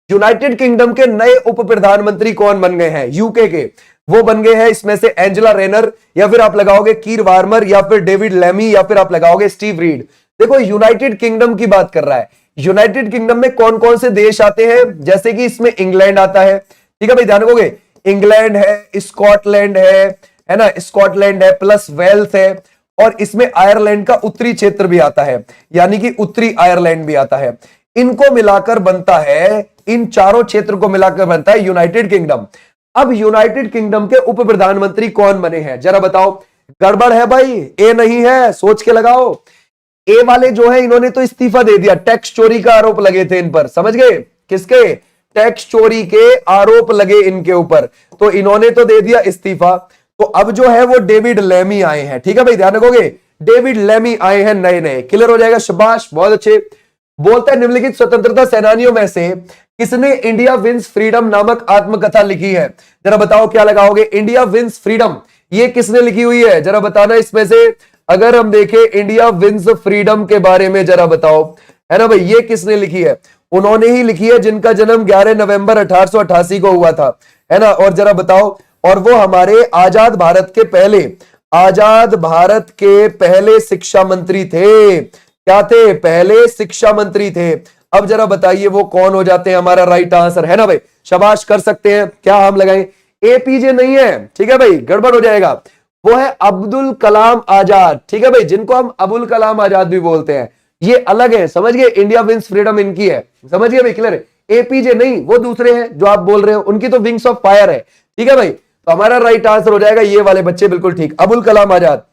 यूनाइटेड किंगडम के नए उप प्रधानमंत्री कौन बन गए हैं? यूके के, वो बन गए हैं इसमें से एंजेला रेनर, या फिर आप लगाओगे कीर वार्मर, या फिर डेविड लेमी, या फिर आप लगाओगे स्टीव रीड। देखो यूनाइटेड किंगडम की बात कर रहा है। यूनाइटेड किंगडम में कौन कौन से देश आते हैं? जैसे कि इसमें इंग्लैंड आता है, ठीक है भाई, ध्यान रखोगे, इंग्लैंड है, स्कॉटलैंड है ना, स्कॉटलैंड है, प्लस वेल्स है, और इसमें आयरलैंड का उत्तरी क्षेत्र भी आता है, यानी कि उत्तरी आयरलैंड भी आता है। इनको मिलाकर बनता है, इन चारों क्षेत्र को मिलाकर बनता है यूनाइटेड किंगडम। अब यूनाइटेड किंगडम के उप प्रधानमंत्री कौन बने हैं? जरा बताओ। गड़बड़ है भाई, ए नहीं है, सोच के लगाओ। ए वाले जो है इन्होंने तो इस्तीफा दे दिया, टैक्स चोरी का आरोप लगे थे इन पर, समझ गए, किसके? टैक्स चोरी के आरोप लगे इनके ऊपर, तो इन्होंने तो दे दिया इस्तीफा। तो अब जो है वो डेविड लेमी आए हैं, ठीक है भाई, ध्यान रखोगे, डेविड लेमी आए हैं नए नए, क्लियर हो जाएगा, शाबाश, बहुत अच्छे। बोलते हैं निम्नलिखित स्वतंत्रता सेनानियों में से किसने इंडिया विंस फ्रीडम नामक आत्मकथा लिखी है? जरा बताओ क्या लगाओगे? इंडिया विंस फ्रीडम, ये किसने लिखी हुई है? जरा बताना इसमें से। अगर हम देखें इंडिया विंस फ्रीडम के बारे में, जरा बताओ, है ना भाई, ये किसने लिखी है? उन्होंने ही लिखी है जिनका जन्म 11 नवंबर 1888 को हुआ था, है ना। और जरा बताओ, और वो हमारे आजाद भारत के पहले आजाद भारत के पहले शिक्षा मंत्री थे। क्या थे? पहले शिक्षा मंत्री थे। अब जरा बताइए वो कौन हो जाते हैं? हमारा राइट आंसर है ना भाई, शाबाश, कर सकते हैं। क्या हम लगाएं? एपीजे नहीं है, ठीक है भाई, गड़बड़ हो जाएगा। वो है अब्दुल कलाम आजाद, ठीक है भाई, जिनको हम अबुल कलाम आजाद भी बोलते हैं, ये अलग है, समझ गए? इंडिया विंस फ्रीडम इनकी है, समझ गए भाई, क्लियर है? एपीजे नहीं, वो दूसरे हैं जो आप बोल रहे हो, उनकी तो विंग्स ऑफ फायर है, ठीक है भाई। तो हमारा राइट आंसर हो जाएगा ये वाले बच्चे, बिल्कुल ठीक, अबुल कलाम आजाद।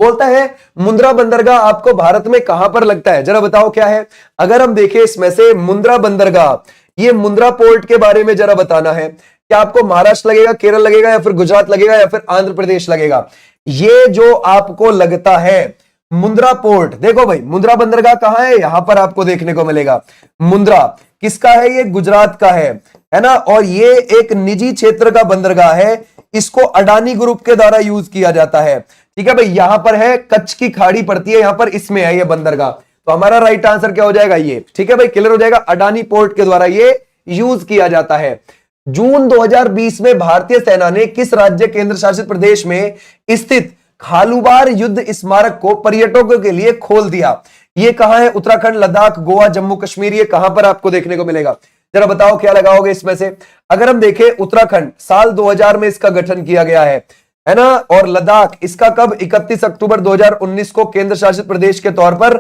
बोलता है मुंद्रा बंदरगाह आपको भारत में कहां पर लगता है? जरा बताओ क्या है। अगर हम देखें इसमें से मुंद्रा बंदरगाह, ये मुंद्रा पोर्ट के बारे में जरा बताना है। क्या आपको महाराष्ट्र लगेगा, केरल लगेगा, या फिर गुजरात लगेगा, या फिर आंध्र प्रदेश लगेगा? ये जो आपको लगता है मुंद्रा पोर्ट, देखो भाई मुंद्रा बंदरगाह कहां है, यहां पर आपको देखने को मिलेगा। मुंद्रा किसका है? ये गुजरात का है ना, और ये एक निजी क्षेत्र का बंदरगाह है, इसको अडानी ग्रुप के द्वारा यूज किया जाता है, ठीक है भाई। यहां पर है, कच्छ की खाड़ी पड़ती है यहां पर, इसमें है ये बंदरगाह। तो हमारा राइट आंसर क्या हो जाएगा? ये, ठीक है भाई, क्लियर हो जाएगा, अडानी पोर्ट के द्वारा ये यूज किया जाता है। जून 2020 में भारतीय सेना ने किस राज्य केंद्र शासित प्रदेश में स्थित खालूबार युद्ध स्मारक को पर्यटकों के लिए खोल दिया? ये कहां है? उत्तराखंड, लद्दाख, गोवा, जम्मू कश्मीर, ये कहां पर आपको देखने को मिलेगा? जरा बताओ क्या लगाओगे इसमें से। अगर हम देखें उत्तराखंड, साल 2000 में इसका गठन किया गया है ना, और लद्दाख इसका कब? 31 अक्टूबर 2019 को केंद्र शासित प्रदेश के तौर पर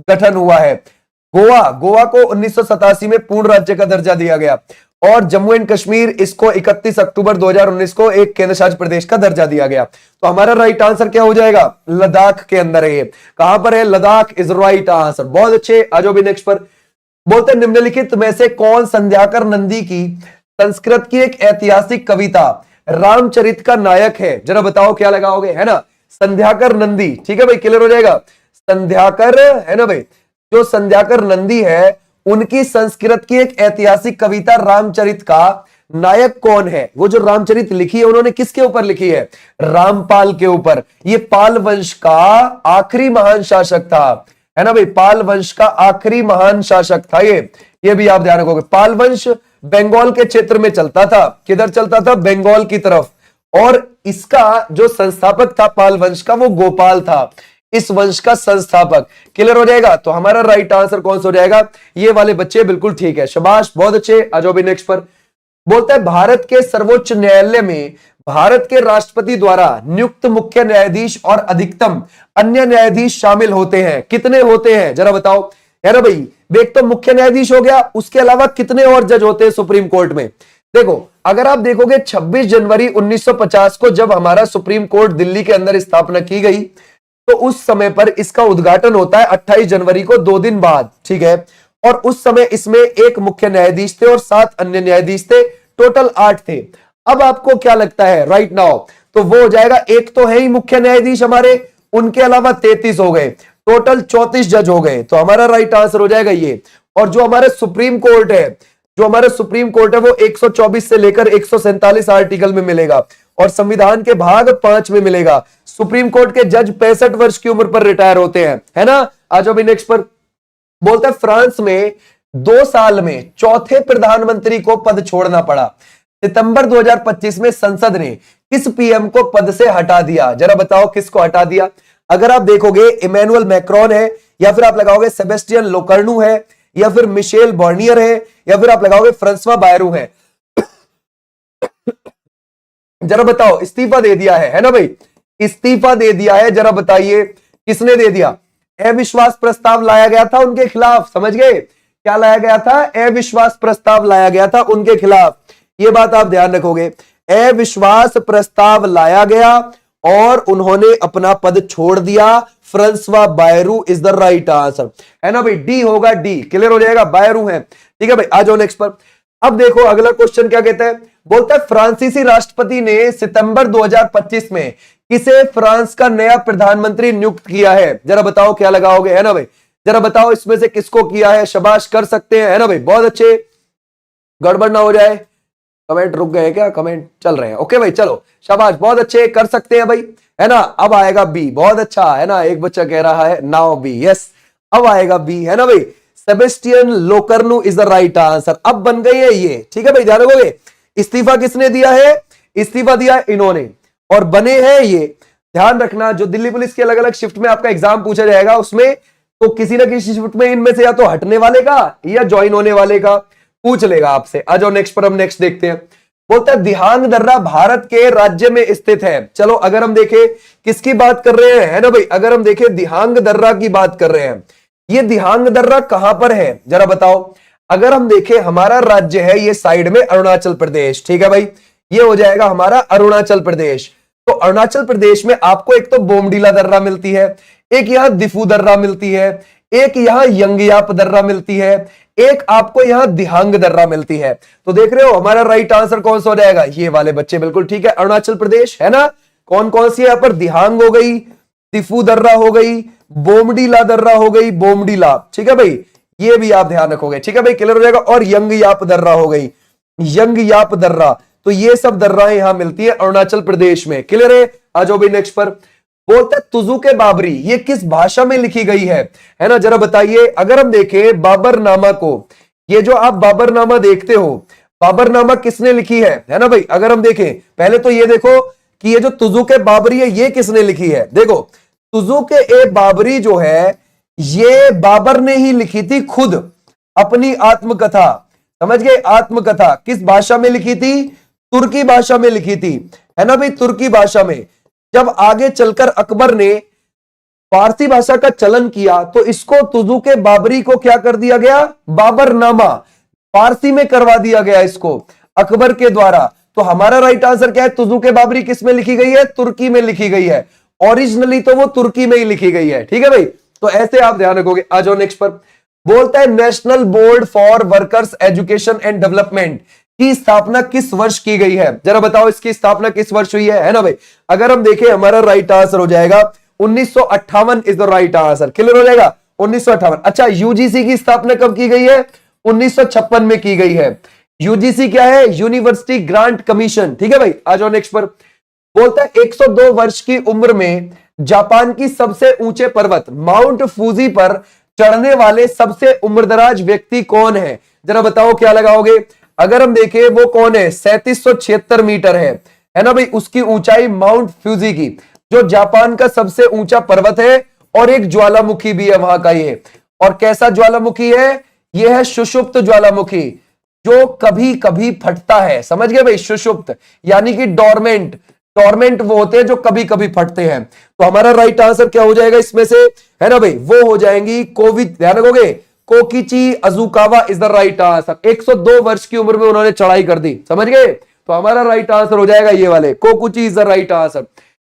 गठन हुआ है। गोवा को 1987 में पूर्ण राज्य का दर्जा दिया गया, और जम्मू एंड कश्मीर इसको 31 अक्टूबर 2019 को एक केंद्र शासित प्रदेश का दर्जा दिया गया। तो हमारा राइट आंसर क्या हो जाएगा? लद्दाख के अंदर है ये। कहां पर है? Ladakh is right answer. बहुत अच्छे, आ जाओ भी नेक्स्ट पर। बोलते हैं निम्नलिखित में से कौन संध्याकर नंदी की संस्कृत की एक ऐतिहासिक कविता रामचरित का नायक है? जरा बताओ क्या लगाओगे, है ना? संध्याकर नंदी, ठीक है भाई, क्लियर हो जाएगा। संध्याकर, है ना भाई, जो संध्याकर नंदी है उनकी संस्कृत की एक ऐतिहासिक कविता रामचरित का नायक कौन है? वो जो रामचरित लिखी है उन्होंने किसके ऊपर लिखी है? रामपाल के ऊपर। ये पाल वंश का आखिरी महान शासक था, है ना भाई, पाल वंश का आखिरी महान शासक था ये भी आप ध्यान रखोगे। पाल वंश बंगाल के क्षेत्र में चलता था। किधर चलता था? बंगाल की तरफ। और इसका जो संस्थापक था पाल वंश का, वो गोपाल था, इस वंश का संस्थापक। क्लियर हो जाएगा। तो हमारा राइट आंसर कौन सा हो जाएगा? ये वाले बच्चे, बिल्कुल ठीक है, शाबाश, बहुत अच्छे। आ जाओ भी नेक्स्ट पर। बोलता है भारत के सर्वोच्च न्यायालय में भारत के राष्ट्रपति द्वारा नियुक्त मुख्य न्यायाधीश और अधिकतम अन्य न्यायाधीश शामिल होते हैं। कितने होते हैं जरा बताओ, है ना भाई? एक तो मुख्य न्यायाधीश हो गया, उसके अलावा कितने और जज होते हैं सुप्रीम कोर्ट में? देखो, अगर आप देखोगे 26 जनवरी 1950 को जब हमारा सुप्रीम कोर्ट दिल्ली के अंदर स्थापना की गई, तो उस समय पर इसका उद्घाटन होता है 28 जनवरी को, 2 दिन बाद, ठीक है। और उस समय इसमें एक मुख्य न्यायाधीश थे और 7 अन्य न्यायाधीश थे, टोटल 8 थे। अब आपको क्या लगता है राइट नाउ? तो वो हो जाएगा, एक तो है ही मुख्य न्यायाधीश हमारे, उनके अलावा 33 हो गए, टोटल 34 जज हो गए। तो हमारा राइट आंसर हो जाएगा ये। और जो हमारे सुप्रीम कोर्ट है, वो 124 से लेकर 147 आर्टिकल में मिलेगा और संविधान के भाग 5 में मिलेगा। सुप्रीम कोर्ट के जज 65 वर्ष की उम्र पर रिटायर होते हैं, है ना। आ जाओ भी नेक्स्ट पर। बोलता है फ्रांस में 2 साल में चौथे प्रधानमंत्री को पद छोड़ना पड़ा। सितंबर 2025 में संसद ने किस पीएम को पद से हटा दिया? जरा बताओ किसको हटा दिया? अगर आप देखोगे इमैनुअल मैक्रोन है, या फिर आप लगाओगे सेबेस्टियन लोकर्नू है, या फिर मिशेल बर्नियर है, या फिर आप लगाओगे फ्रांसवा बायरू है। जरा बताओ, इस्तीफा दे दिया है ना भाई, इस्तीफा दे दिया है। जरा बताइए किसने दे दिया? अविश्वास प्रस्ताव लाया गया था उनके खिलाफ, समझ गए? क्या लाया गया था? अविश्वास प्रस्ताव लाया गया था उनके खिलाफ। ये बात आप ध्यान रखोगे, अविश्वास प्रस्ताव लाया गया और उन्होंने अपना पद छोड़ दिया। François Bayrou is the right answer, है ना भाई, डी होगा, डी, क्लियर हो जाएगा, बायरू है, ठीक है भाई। आ जाओ नेक्स्ट पर। अब देखो अगला क्वेश्चन क्या कहता है। बोलता है फ्रांसीसी राष्ट्रपति ने सितंबर 2025 में किसे फ्रांस का नया प्रधानमंत्री नियुक्त किया है? जरा बताओ क्या लगाओगे, है ना भाई? जरा बताओ इसमें से किसको किया है? शाबाश, कर सकते हैं, है ना भाई, बहुत अच्छे, गड़बड़ ना हो जाए। कमेंट रुक गए क्या? कमेंट चल रहे हैं, ओके भाई, चलो शाबाश, बहुत अच्छे, कर सकते हैं भाई, है ना। अब आएगा बी, बहुत अच्छा, है ना, एक बच्चा कह रहा है नाउ बी, यस, अब आएगा बी, है ना भाई। Sebastian Lecornu is the right answer. अब बन गई है ये, ठीक है भाई, ध्यान रखोगे। इस्तीफा किसने दिया है? इस्तीफा दिया इन्होंने, और बने हैं ये ध्यान रखना, जो दिल्ली पुलिस के अलग अलग शिफ्ट में आपका एग्जाम पूछा जाएगा उसमें तो किसी ना किसी शिफ्ट में इनमें से या तो हटने वाले का या ज्वाइन होने वाले का पूछ लेगा आपसे। आ जाओ नेक्स्ट पर, हम नेक्स्ट देखते हैं। बोलता है दिहांग दर्रा भारत के राज्य में स्थित है। चलो अगर हम देखें किसकी बात कर रहे हैं, है ना भाई, अगर हम देखें दिहांग दर्रा की बात कर रहे हैं, ये दिहांग दर्रा कहां पर है जरा बताओ। अगर हम देखें हमारा राज्य है ये साइड में अरुणाचल प्रदेश, ठीक है भाई, ये हो जाएगा हमारा अरुणाचल प्रदेश। तो अरुणाचल प्रदेश में आपको एक तो बोमडीला दर्रा मिलती है, एक यहां दिफू दर्रा मिलती है, एक यहां यंगयाप दर्रा मिलती है, एक आपको यहां दिहांग दर्रा मिलती है। तो देख रहे हो हमारा राइट आंसर कौन सा हो जाएगा, ये वाले बच्चे, बिल्कुल ठीक है, अरुणाचल प्रदेश है ना। कौन कौन सी है यहां पर, दिहांग हो गई, दिफू दर्रा हो गई, बोमडीला दर्रा हो गई, बोमडीला, ठीक है भाई, ये भी आप ध्यान रखोगे, ठीक है भाई, क्लियर हो जाएगा। और यंगयाप दर्रा हो गई, यंगयाप दर्रा, तो ये सब दर्राएं यहां मिलती है अरुणाचल प्रदेश में, क्लियर है। आ जाओ भाई नेक्स्ट पर। बोलते हैं तुजुके बाबरी, ये किस भाषा में लिखी गई है ना, जरा बताइए। अगर हम देखें बाबरनामा को, ये जो आप बाबरनामा देखते हो, बाबरनामा किसने लिखी है ना भाई। अगर हम देखें पहले तो ये देखो कि ये जो तुजुके बाबरी है ये किसने लिखी है। देखो तुजुके ए बाबरी जो है ये बाबर ने ही लिखी थी खुद, अपनी आत्मकथा, समझ गए, आत्मकथा किस भाषा में लिखी थी, तुर्की भाषा में लिखी थी, है ना भाई, तुर्की भाषा में। जब आगे चलकर अकबर ने फारसी भाषा का चलन किया तो इसको तुजुके बाबरी को क्या कर दिया गया, बाबरनामा फारसी में करवा दिया गया इसको अकबर के द्वारा। तो हमारा राइट आंसर क्या है, तुजुके बाबरी किस में लिखी गई है, तुर्की में लिखी गई है, ओरिजिनली तो वो तुर्की में ही लिखी गई है, ठीक है भाई। तो ऐसे आप ध्यान रखोगे। आ जाओ नेक्स्ट पर। बोलता है national board for workers education and development की स्थापना किस वर्ष की गई है, जरा बताओ इसकी स्थापना किस वर्ष हुई है ना भाई। अगर हम देखें हमारा राइट आंसर हो जाएगा 1958 is the right answer, clear हो जाएगा 1958। अच्छा यूजीसी की स्थापना कब की गई है, 1956 में की गई है। यूजीसी क्या है, यूनिवर्सिटी ग्रांट कमीशन, ठीक है भाई। आ जाओ नेक्स्ट पर। बोलता है 102 वर्ष की उम्र में जापान की सबसे ऊंचे पर्वत माउंट फूजी पर चढ़ने वाले सबसे उम्रदराज व्यक्ति कौन है, जरा बताओ क्या लगाओगे। अगर हम देखें वो कौन है, 3776 मीटर है ना भाई, उसकी ऊंचाई माउंट फ्यूजी की, जो जापान का सबसे ऊंचा पर्वत है और एक ज्वालामुखी भी है वहां का ये। और कैसा ज्वालामुखी है, ये है सुषुप्त ज्वालामुखी, जो कभी कभी फटता है, समझ गए भाई, सुषुप्त यानी कि डोरमेंट, डोरमेंट वो होते हैं जो कभी कभी फटते हैं। तो हमारा राइट आंसर क्या हो जाएगा इसमें से, है ना भाई, वो हो जाएंगी कोवी, ध्यान रखोगे, Kokichi Ajukawa is the right answer. 102 वर्ष की उम्र में उन्होंने चढ़ाई कर दी, समझ गए। तो हमारा राइट आंसर हो जाएगा ये वाले, कोकुची इज द राइट आंसर।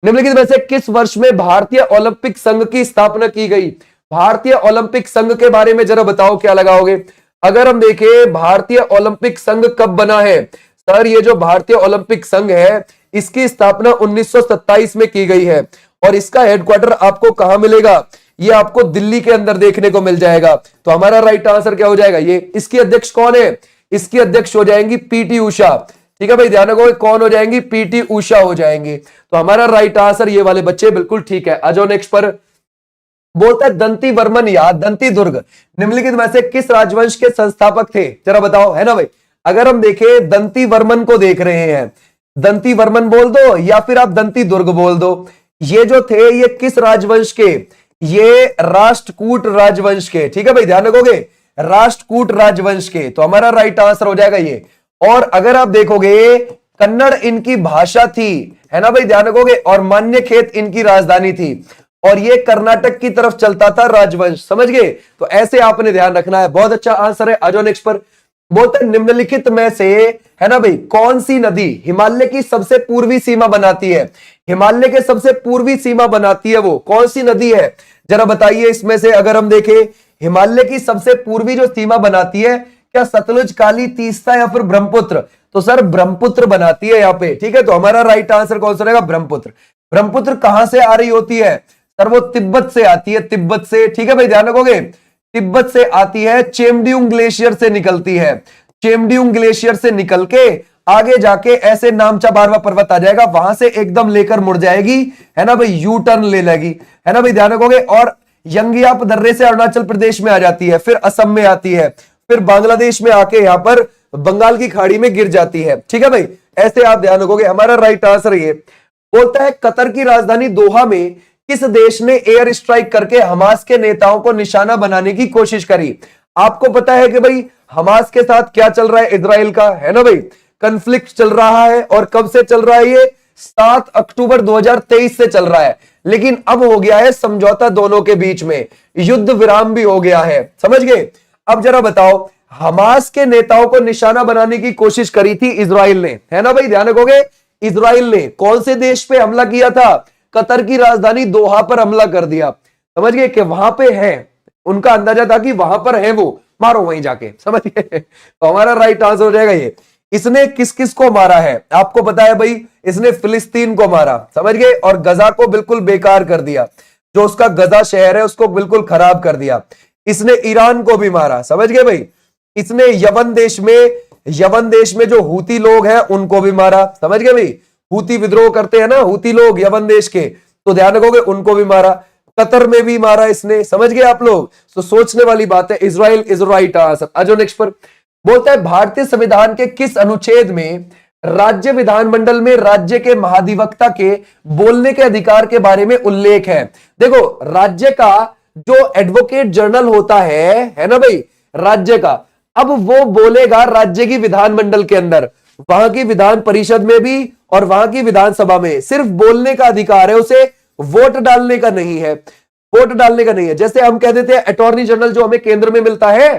निम्नलिखित में से किस वर्ष में भारतीय ओलंपिक संघ की स्थापना की गई, भारतीय ओलंपिक संघ के बारे में जरा बताओ क्या लगाओगे। अगर हम देखें भारतीय ओलंपिक संघ कब बना है, सर ये जो भारतीय ओलंपिक संघ है इसकी स्थापना 1927 में की गई है और इसका हेडक्वार्टर आपको कहां मिलेगा, ये आपको दिल्ली के अंदर देखने को मिल जाएगा। तो हमारा राइट आंसर क्या हो जाएगा, ये। इसकी अध्यक्ष कौन है, इसकी अध्यक्ष हो जाएंगी पीटी उषा, ठीक है भाई, ध्यान रखो कौन हो जाएंगी, पीटी उषा हो जाएंगी। तो हमारा राइट आंसर ये वाले बच्चे, बिल्कुल ठीक है। आ जाओ नेक्स्ट पर। बोलता है दंती वर्मन या दंती दुर्ग निम्नलिखित में से किस राजवंश के संस्थापक थे, जरा बताओ, है ना भाई। अगर हम देखें दंती वर्मन को देख रहे हैं, दंती वर्मन बोल दो या फिर आप दंती दुर्ग बोल दो, ये जो थे ये किस राजवंश के, ये राष्ट्रकूट राजवंश के, ठीक है भाई, ध्यान रखोगे, राष्ट्रकूट राजवंश के। तो हमारा राइट आंसर हो जाएगा ये। और अगर आप देखोगे कन्नड़ इनकी भाषा थी, है ना भाई, ध्यान रखोगे, और मान्यखेत इनकी राजधानी थी और ये कर्नाटक की तरफ चलता था राजवंश, समझ गए। तो ऐसे आपने ध्यान रखना है, बहुत अच्छा आंसर है। आ जाओ नेक्स्ट पर। बोलते निम्नलिखित में से, है ना भाई, कौन सी नदी हिमालय की सबसे पूर्वी सीमा बनाती है, हिमालय के सबसे पूर्वी सीमा बनाती है वो कौन सी नदी है, जरा बताइए इसमें से। अगर हम देखें हिमालय की सबसे पूर्वी जो सीमा बनाती है, क्या सतलुज, काली, तीस्ता या फिर ब्रह्मपुत्र, तो सर ब्रह्मपुत्र बनाती है यहाँ पे, ठीक है। तो हमारा राइट आंसर कौन सा रहेगा, ब्रह्मपुत्र। ब्रह्मपुत्र कहां से आ रही होती है, सर वो तिब्बत से आती है, तिब्बत से, ठीक है भाई, ध्यान रखोगे, तिब्बत से आती है, चेमड्यूंग ग्लेशियर से निकलती है, चेमड्यूंग ग्लेशियर से निकल के आगे जाके ऐसे नामचा बारवा पर्वत आ जाएगा, वहां से एकदम लेकर मुड़ जाएगी, है ना भाई, यू टर्न ले लेगी, है ना भाई, ध्यान रखोगे। और यंगयाप दर्रे से अरुणाचल प्रदेश में आ जाती है, फिर असम में आती है, फिर बांग्लादेश में आके यहां पर बंगाल की खाड़ी में गिर जाती है, ठीक है भाई। ऐसे आप ध्यान रखोगे, हमारा राइट आंसर ये। बोलता है कतर की राजधानी दोहा में किस देश ने एयर स्ट्राइक करके हमास के नेताओं को निशाना बनाने की कोशिश करी। आपको पता है कि भाई हमास के साथ क्या चल रहा है, इजराइल का, है ना भाई, कन्फ्लिक्ट चल रहा है। और कब से चल रहा है ये? 7 अक्टूबर 2023 से चल रहा है। लेकिन अब हो गया है समझौता दोनों के बीच में, युद्ध विराम भी हो गया है, समझ गए। अब जरा बताओ, हमास के नेताओं को निशाना बनाने की कोशिश करी थी इजराइल ने, है ना भाई, ध्यान रखोगे। इजराइल ने कौन से देश पे हमला किया था? कतर की राजधानी दोहा पर हमला कर दिया। समझ गए कि वहां पे है, उनका अंदाजा था कि वहां पर है, वो मारो वहीं जाके, समझ गए। तो हमारा राइट आंसर हो जाएगा ये। इसने किस किस को मारा है? आपको पता है भाई, इसने फिलिस्तीन को मारा, समझ गए, और गजा को बिल्कुल बेकार कर दिया। जो उसका गजा शहर है उसको बिल्कुल खराब कर दिया। इसने ईरान को भी मारा, समझ गए भाई। इसने यमन देश में जो हूती लोग हैं उनको भी मारा, समझ गए भाई। हूती विद्रोह करते हैं ना हूती लोग यमन देश के, तो ध्यान रखोगे, उनको भी मारा। कतर में भी मारा इसने, समझ गए आप लोग। तो सोचने वाली बात है। Israel is right answer. आ जाओ नेक्स्ट पर। बोलता है भारतीय संविधान के किस अनुच्छेद में राज्य विधानमंडल में राज्य के महाधिवक्ता के बोलने के अधिकार के बारे में उल्लेख है? देखो, राज्य का जो एडवोकेट जनरल होता है ना भाई, राज्य का, अब वो बोलेगा राज्य की विधानमंडल के अंदर, वहां की विधान परिषद में भी और वहां की विधानसभा में सिर्फ बोलने का अधिकार है, उसे वोट डालने का नहीं है। वोट डालने का नहीं है। जैसे हम कह देते हैं अटॉर्नी जनरल जो हमें केंद्र में मिलता है,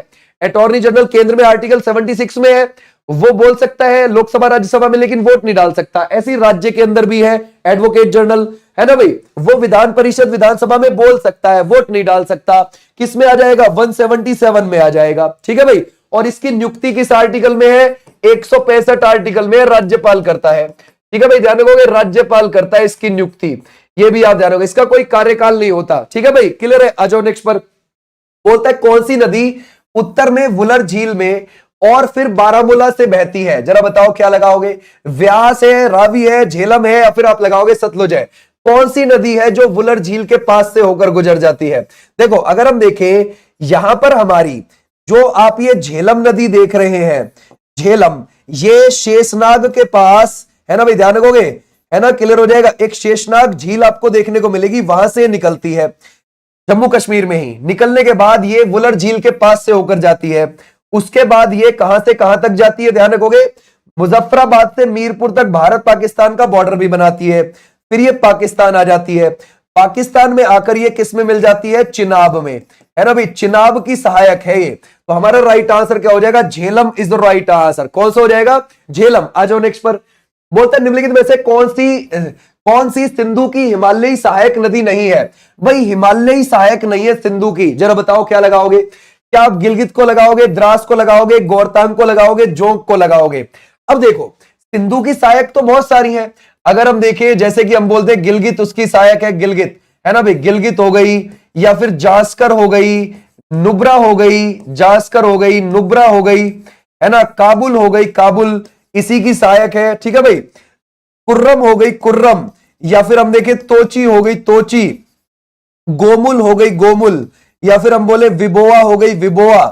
अटॉर्नी जनरल केंद्र में आर्टिकल 76 में है, वो बोल सकता है लोकसभा राज्यसभा में, लेकिन वोट नहीं डाल सकता। ऐसी राज्य के अंदर भी है एडवोकेट जनरल, है ना भाई, वो विधान परिषद विधानसभा में बोल सकता है, वोट नहीं डाल सकता। किस में आ जाएगा? 177 में आ जाएगा, ठीक है भाई। और इसकी नियुक्ति किस आर्टिकल में है? 165 आर्टिकल में राज्यपाल करता है, ठीक है भाई, ध्यान रखोगे, राज्यपाल करता है इसकी नियुक्ति, ये भी आप ध्यान रखोगे। इसका कोई कार्यकाल नहीं होता, ठीक है भाई, क्लियर है। आ जाओ नेक्स्ट पर। बोलता है कौन सी नदी उत्तर में वुलर झील में और फिर बारामूला से बहती है? जरा बताओ क्या लगाओगे? व्यास है, रावी है, झेलम है, या फिर आप लगाओगे सतलुज है? कौन सी नदी है जो वुलर झील के पास से होकर गुजर जाती है? देखो, अगर हम देखें यहां पर हमारी जो आप ये झेलम नदी देख रहे हैं, झेलम, ये शेषनाग के पास है ना भाई, ध्यान रखोगे, है ना, क्लियर हो जाएगा। एक शेषनाग झील आपको देखने को मिलेगी, वहां से निकलती है जम्मू कश्मीर में ही। निकलने के बाद ये वुलर झील के पास से होकर जाती है। उसके बाद ये कहां से कहां तक जाती है? ध्यान रखोगे, मुजफ्फराबाद से मीरपुर तक भारत पाकिस्तान का बॉर्डर भी बनाती है। फिर ये पाकिस्तान आ जाती है। पाकिस्तान में आकर ये किस में मिल जाती है? चिनाब में, है ना भाई, चिनाब की सहायक है ये। तो हमारा राइट आंसर क्या हो जाएगा? Jhelum is the right answer. कौन सा हो जाएगा? झेलम। आ जाओ नेक्स्ट पर। बोलता है निम्नलिखित में से कौन सी सिंधु की हिमालयी सहायक नदी नहीं है? भाई हिमालयी सहायक नहीं है सिंधु की। जरा बताओ क्या लगाओगे? क्या आप गिलगित को लगाओगे, द्रास को लगाओगे, गोरतांग को लगाओगे, जोंक को लगाओगे? अब देखो, सिंधु की सहायक तो बहुत सारी है। अगर हम देखें, जैसे कि हम बोलते हैं गिलगित उसकी सहायक है, गिलगित, है ना भाई, गिलगित हो गई, या फिर जास्कर हो गई, नुब्रा हो गई, जास्कर हो गई, नुब्रा हो गई, है ना, काबुल हो गई, काबुल इसी की सहायक है, ठीक है भाई। कुर्रम हो गई, कुर्रम, या फिर हम देखें तोची हो गई, तोची, गोमुल हो गई, गोमुल, या फिर हम बोले विबोआ हो गई, विबोआ,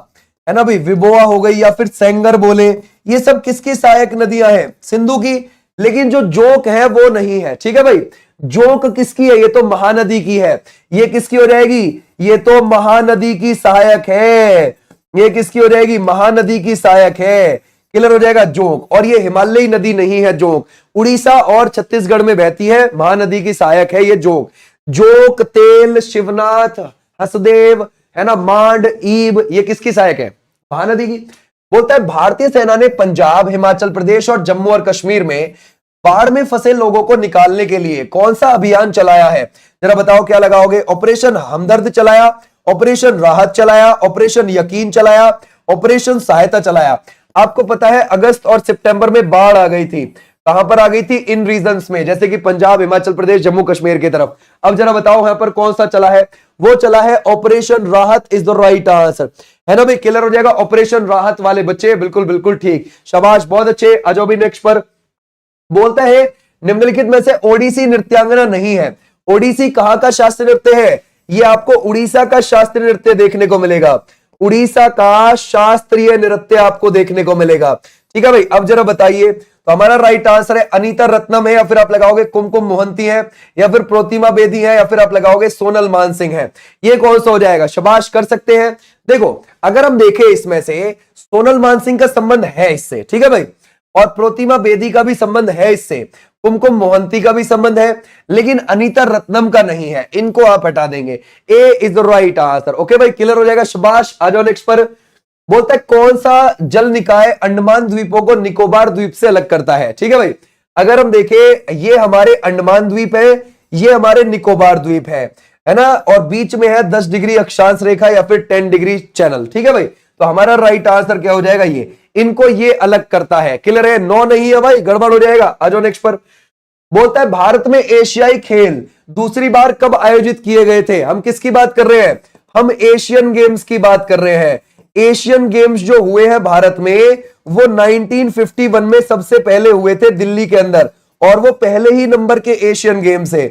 है ना भाई, विबोआ हो गई, या फिर सेंगर बोले। ये सब किसकी सहायक नदियां हैं? सिंधु की। लेकिन जो जोंक है वो नहीं है, ठीक है भाई। जोंक किसकी है? ये तो महानदी की है। ये किसकी हो जाएगी? ये तो महानदी की सहायक है। ये किसकी हो जाएगी? महानदी की सहायक है। क्लियर हो जाएगा, जोंक। और ये हिमालयी नदी नहीं है जोंक, उड़ीसा और छत्तीसगढ़ में बहती है, महानदी की सहायक है ये जोंक। जोंक, तेल, शिवनाथ, हसदेव, है ना, मांड, ईब, ये किसकी सहायक है? महानदी की। बोलता है भारतीय सेना ने पंजाब, हिमाचल प्रदेश और जम्मू और कश्मीर में बाढ़ में फंसे लोगों को निकालने के लिए कौन सा अभियान चलाया है? जरा बताओ क्या लगाओगे? ऑपरेशन हमदर्द चलाया, ऑपरेशन राहत चलाया, ऑपरेशन यकीन चलाया, ऑपरेशन सहायता चलाया। आपको पता है अगस्त और सितंबर में बाढ़ आ गई थी। कहां पर आ गई थी? इन रीजन्स में, जैसे कि पंजाब, हिमाचल प्रदेश, जम्मू कश्मीर की तरफ। अब जरा बताओ यहां पर कौन सा चला है? वो चला है ऑपरेशन राहत इज द राइट आंसर, है ना भाई, क्लियर हो जाएगा। ऑपरेशन राहत वाले बच्चे बिल्कुल बिल्कुल ठीक, शाबाश, बहुत अच्छे। आ जाओ भी नेक्स्ट पर। बोलता है निम्नलिखित में से ओडिसी नृत्यांगना नहीं है। ओडिसी कहां का शास्त्रीय नृत्य है? ये आपको उड़ीसा का शास्त्रीय नृत्य देखने को मिलेगा। उड़ीसा का शास्त्रीय नृत्य आपको देखने को मिलेगा। ठीक है भाई, अब जरा बताइए, तो हमारा राइट आंसर है अनीता रत्नम है, या फिर आप लगाओगे कुमकुम मोहंती है, या फिर प्रोतिमा बेदी है, या फिर आप लगाओगे सोनल मानसिंह है। ये कौन सा हो जाएगा? शाबाश, कर सकते हैं। देखो अगर हम देखें इसमें से सोनल मानसिंह का संबंध है इससे, ठीक है भाई, और प्रोतिमा बेदी का भी संबंध है इससे, कुमकुम मोहंती का भी संबंध है, लेकिन अनीता रत्नम का नहीं है, इनको आप हटा देंगे। A is the right answer. Okay भाई, क्लियर हो जाएगा, शाबाश। आ जाओ नेक्स्ट पर। बोलता है कौन सा जल निकाय अंडमान द्वीपों को निकोबार द्वीप से अलग करता है? ठीक है भाई, अगर हम देखें ये हमारे अंडमान द्वीप है, ये हमारे निकोबार द्वीप है ना, और बीच में है 10 डिग्री अक्षांश रेखा या फिर 10 डिग्री चैनल। ठीक है भाई, तो हमारा राइट आंसर क्या हो जाएगा? ये, इनको ये अलग करता है। क्लियर है? नो नहीं है भाई, गड़बड़ हो जाएगा। आ जाओ नेक्स्ट पर। बोलता है भारत में एशियाई खेल दूसरी बार कब आयोजित किए गए थे? हम किसकी बात कर रहे हैं? हम एशियन गेम्स की बात कर रहे हैं। एशियन गेम्स जो हुए हैं भारत में, वो 1951 में सबसे पहले हुए थे दिल्ली के अंदर, और वो पहले ही नंबर के एशियन गेम्स है।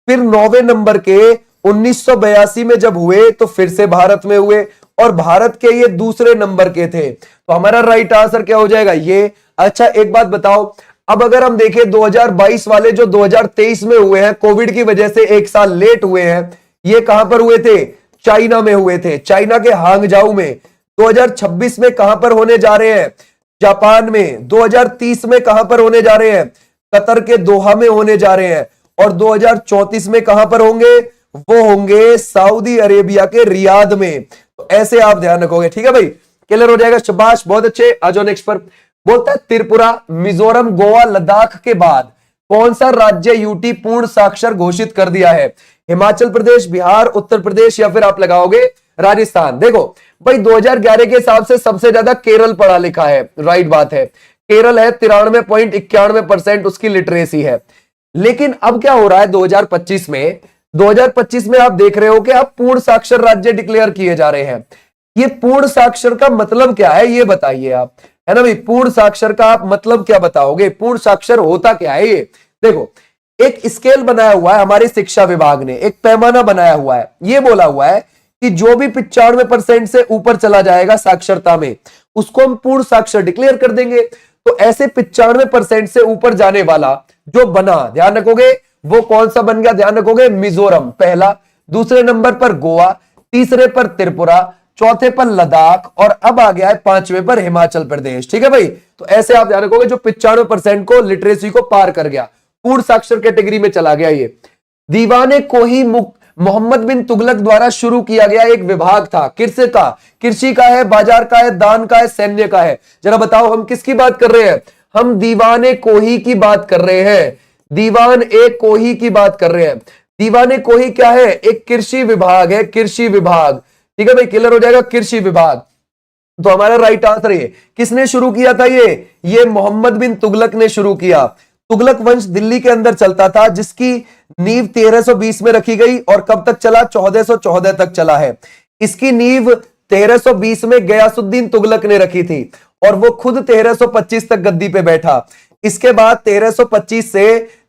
फिर 9वें नंबर के 1982 में जब हुए तो फिर से भारत में हुए, और भारत के ये दूसरे नंबर के थे। तो हमारा राइट आंसर क्या हो जाएगा? ये। अच्छा एक बात बताओ, अब अगर हम देखें 2022 वाले जो 2023 में हुए हैं, कोविड की वजह से एक साल लेट हुए हैं, ये कहां पर हुए थे? चाइना में हुए थे, चाइना के हांगजाऊ में। 2026 में कहां पर होने जा रहे हैं? जापान में। 2030 में कहां पर होने जा रहे हैं? कतर के दोहा में होने जा रहे हैं। और 2034 में कहां पर होंगे? वो होंगे सऊदी अरेबिया के रियाद में। तो ऐसे आप ध्यान रखोगे। ठीक है भाई, क्लियर हो जाएगा, शाबाश, बहुत अच्छे। आ जाओ नेक्स्ट पर। बोलता है त्रिपुरा, मिजोरम, गोवा, लद्दाख के बाद कौन सा राज्य यूटी पूर्ण साक्षर घोषित कर दिया है? हिमाचल प्रदेश, बिहार, उत्तर प्रदेश, या फिर आप लगाओगे राजस्थान। देखो भाई 2011 के हिसाब से सबसे ज्यादा केरल पढ़ा लिखा है, राइट बात है। केरल है 93.91% उसकी लिटरेसी है। लेकिन अब क्या हो रहा है 2025 में? 2025 में आप देख रहे हो कि आप पूर्ण साक्षर राज्य डिक्लेयर किए जा रहे हैं। ये पूर्ण साक्षर का मतलब क्या है ये बताइए आप, है ना भाई? पूर्ण साक्षर का आप मतलब क्या बताओगे? पूर्ण साक्षर होता क्या है? ये देखो, एक स्केल बनाया हुआ है हमारे शिक्षा विभाग ने, एक पैमाना बनाया हुआ है। ये बोला हुआ है कि जो भी 95% से ऊपर चला जाएगा साक्षरता में, उसको हम पूर्ण साक्षर डिक्लेयर कर देंगे। तो ऐसे 95% से ऊपर जाने वाला जो बना, ध्यान रखोगे, वो कौन सा बन गया? ध्यान रखोगे, मिजोरम पहला, दूसरे नंबर पर गोवा, तीसरे पर त्रिपुरा, चौथे पर लद्दाख, और अब आ गया है 5वें पर हिमाचल प्रदेश। ठीक है भाई, तो ऐसे आप ध्यान रखोगे जो 95% को लिटरेसी को पार कर गया, पूर्ण साक्षर कैटेगरी में चला गया। ये दीवाने को ही मोहम्मद बिन तुगलक द्वारा शुरू किया गया एक विभाग था, कृषि का है, बाजार का है, दान का है, सैन्य का है? जरा बताओ हम किसकी बात कर रहे हैं? हम दीवाने कोही की बात कर रहे हैं, दीवान ए कोही की बात कर रहे हैं। दीवाने कोही क्या है? एक कृषि विभाग है, कृषि विभाग। ठीक है भाई, क्लियर हो जाएगा, कृषि विभाग। तो हमारा राइट आंसर है, किसने शुरू किया था? ये मोहम्मद बिन तुगलक ने शुरू किया। तुगलक वंश दिल्ली के अंदर चलता था, जिसकी नींव 1320 में रखी गई, और कब तक चला? 1414 तक चला है। इसकी नींव 1320 में गयासुद्दीन तुगलक ने रखी थी, और वो खुद 1325 तक गद्दी पे बैठा। इसके बाद 1325 से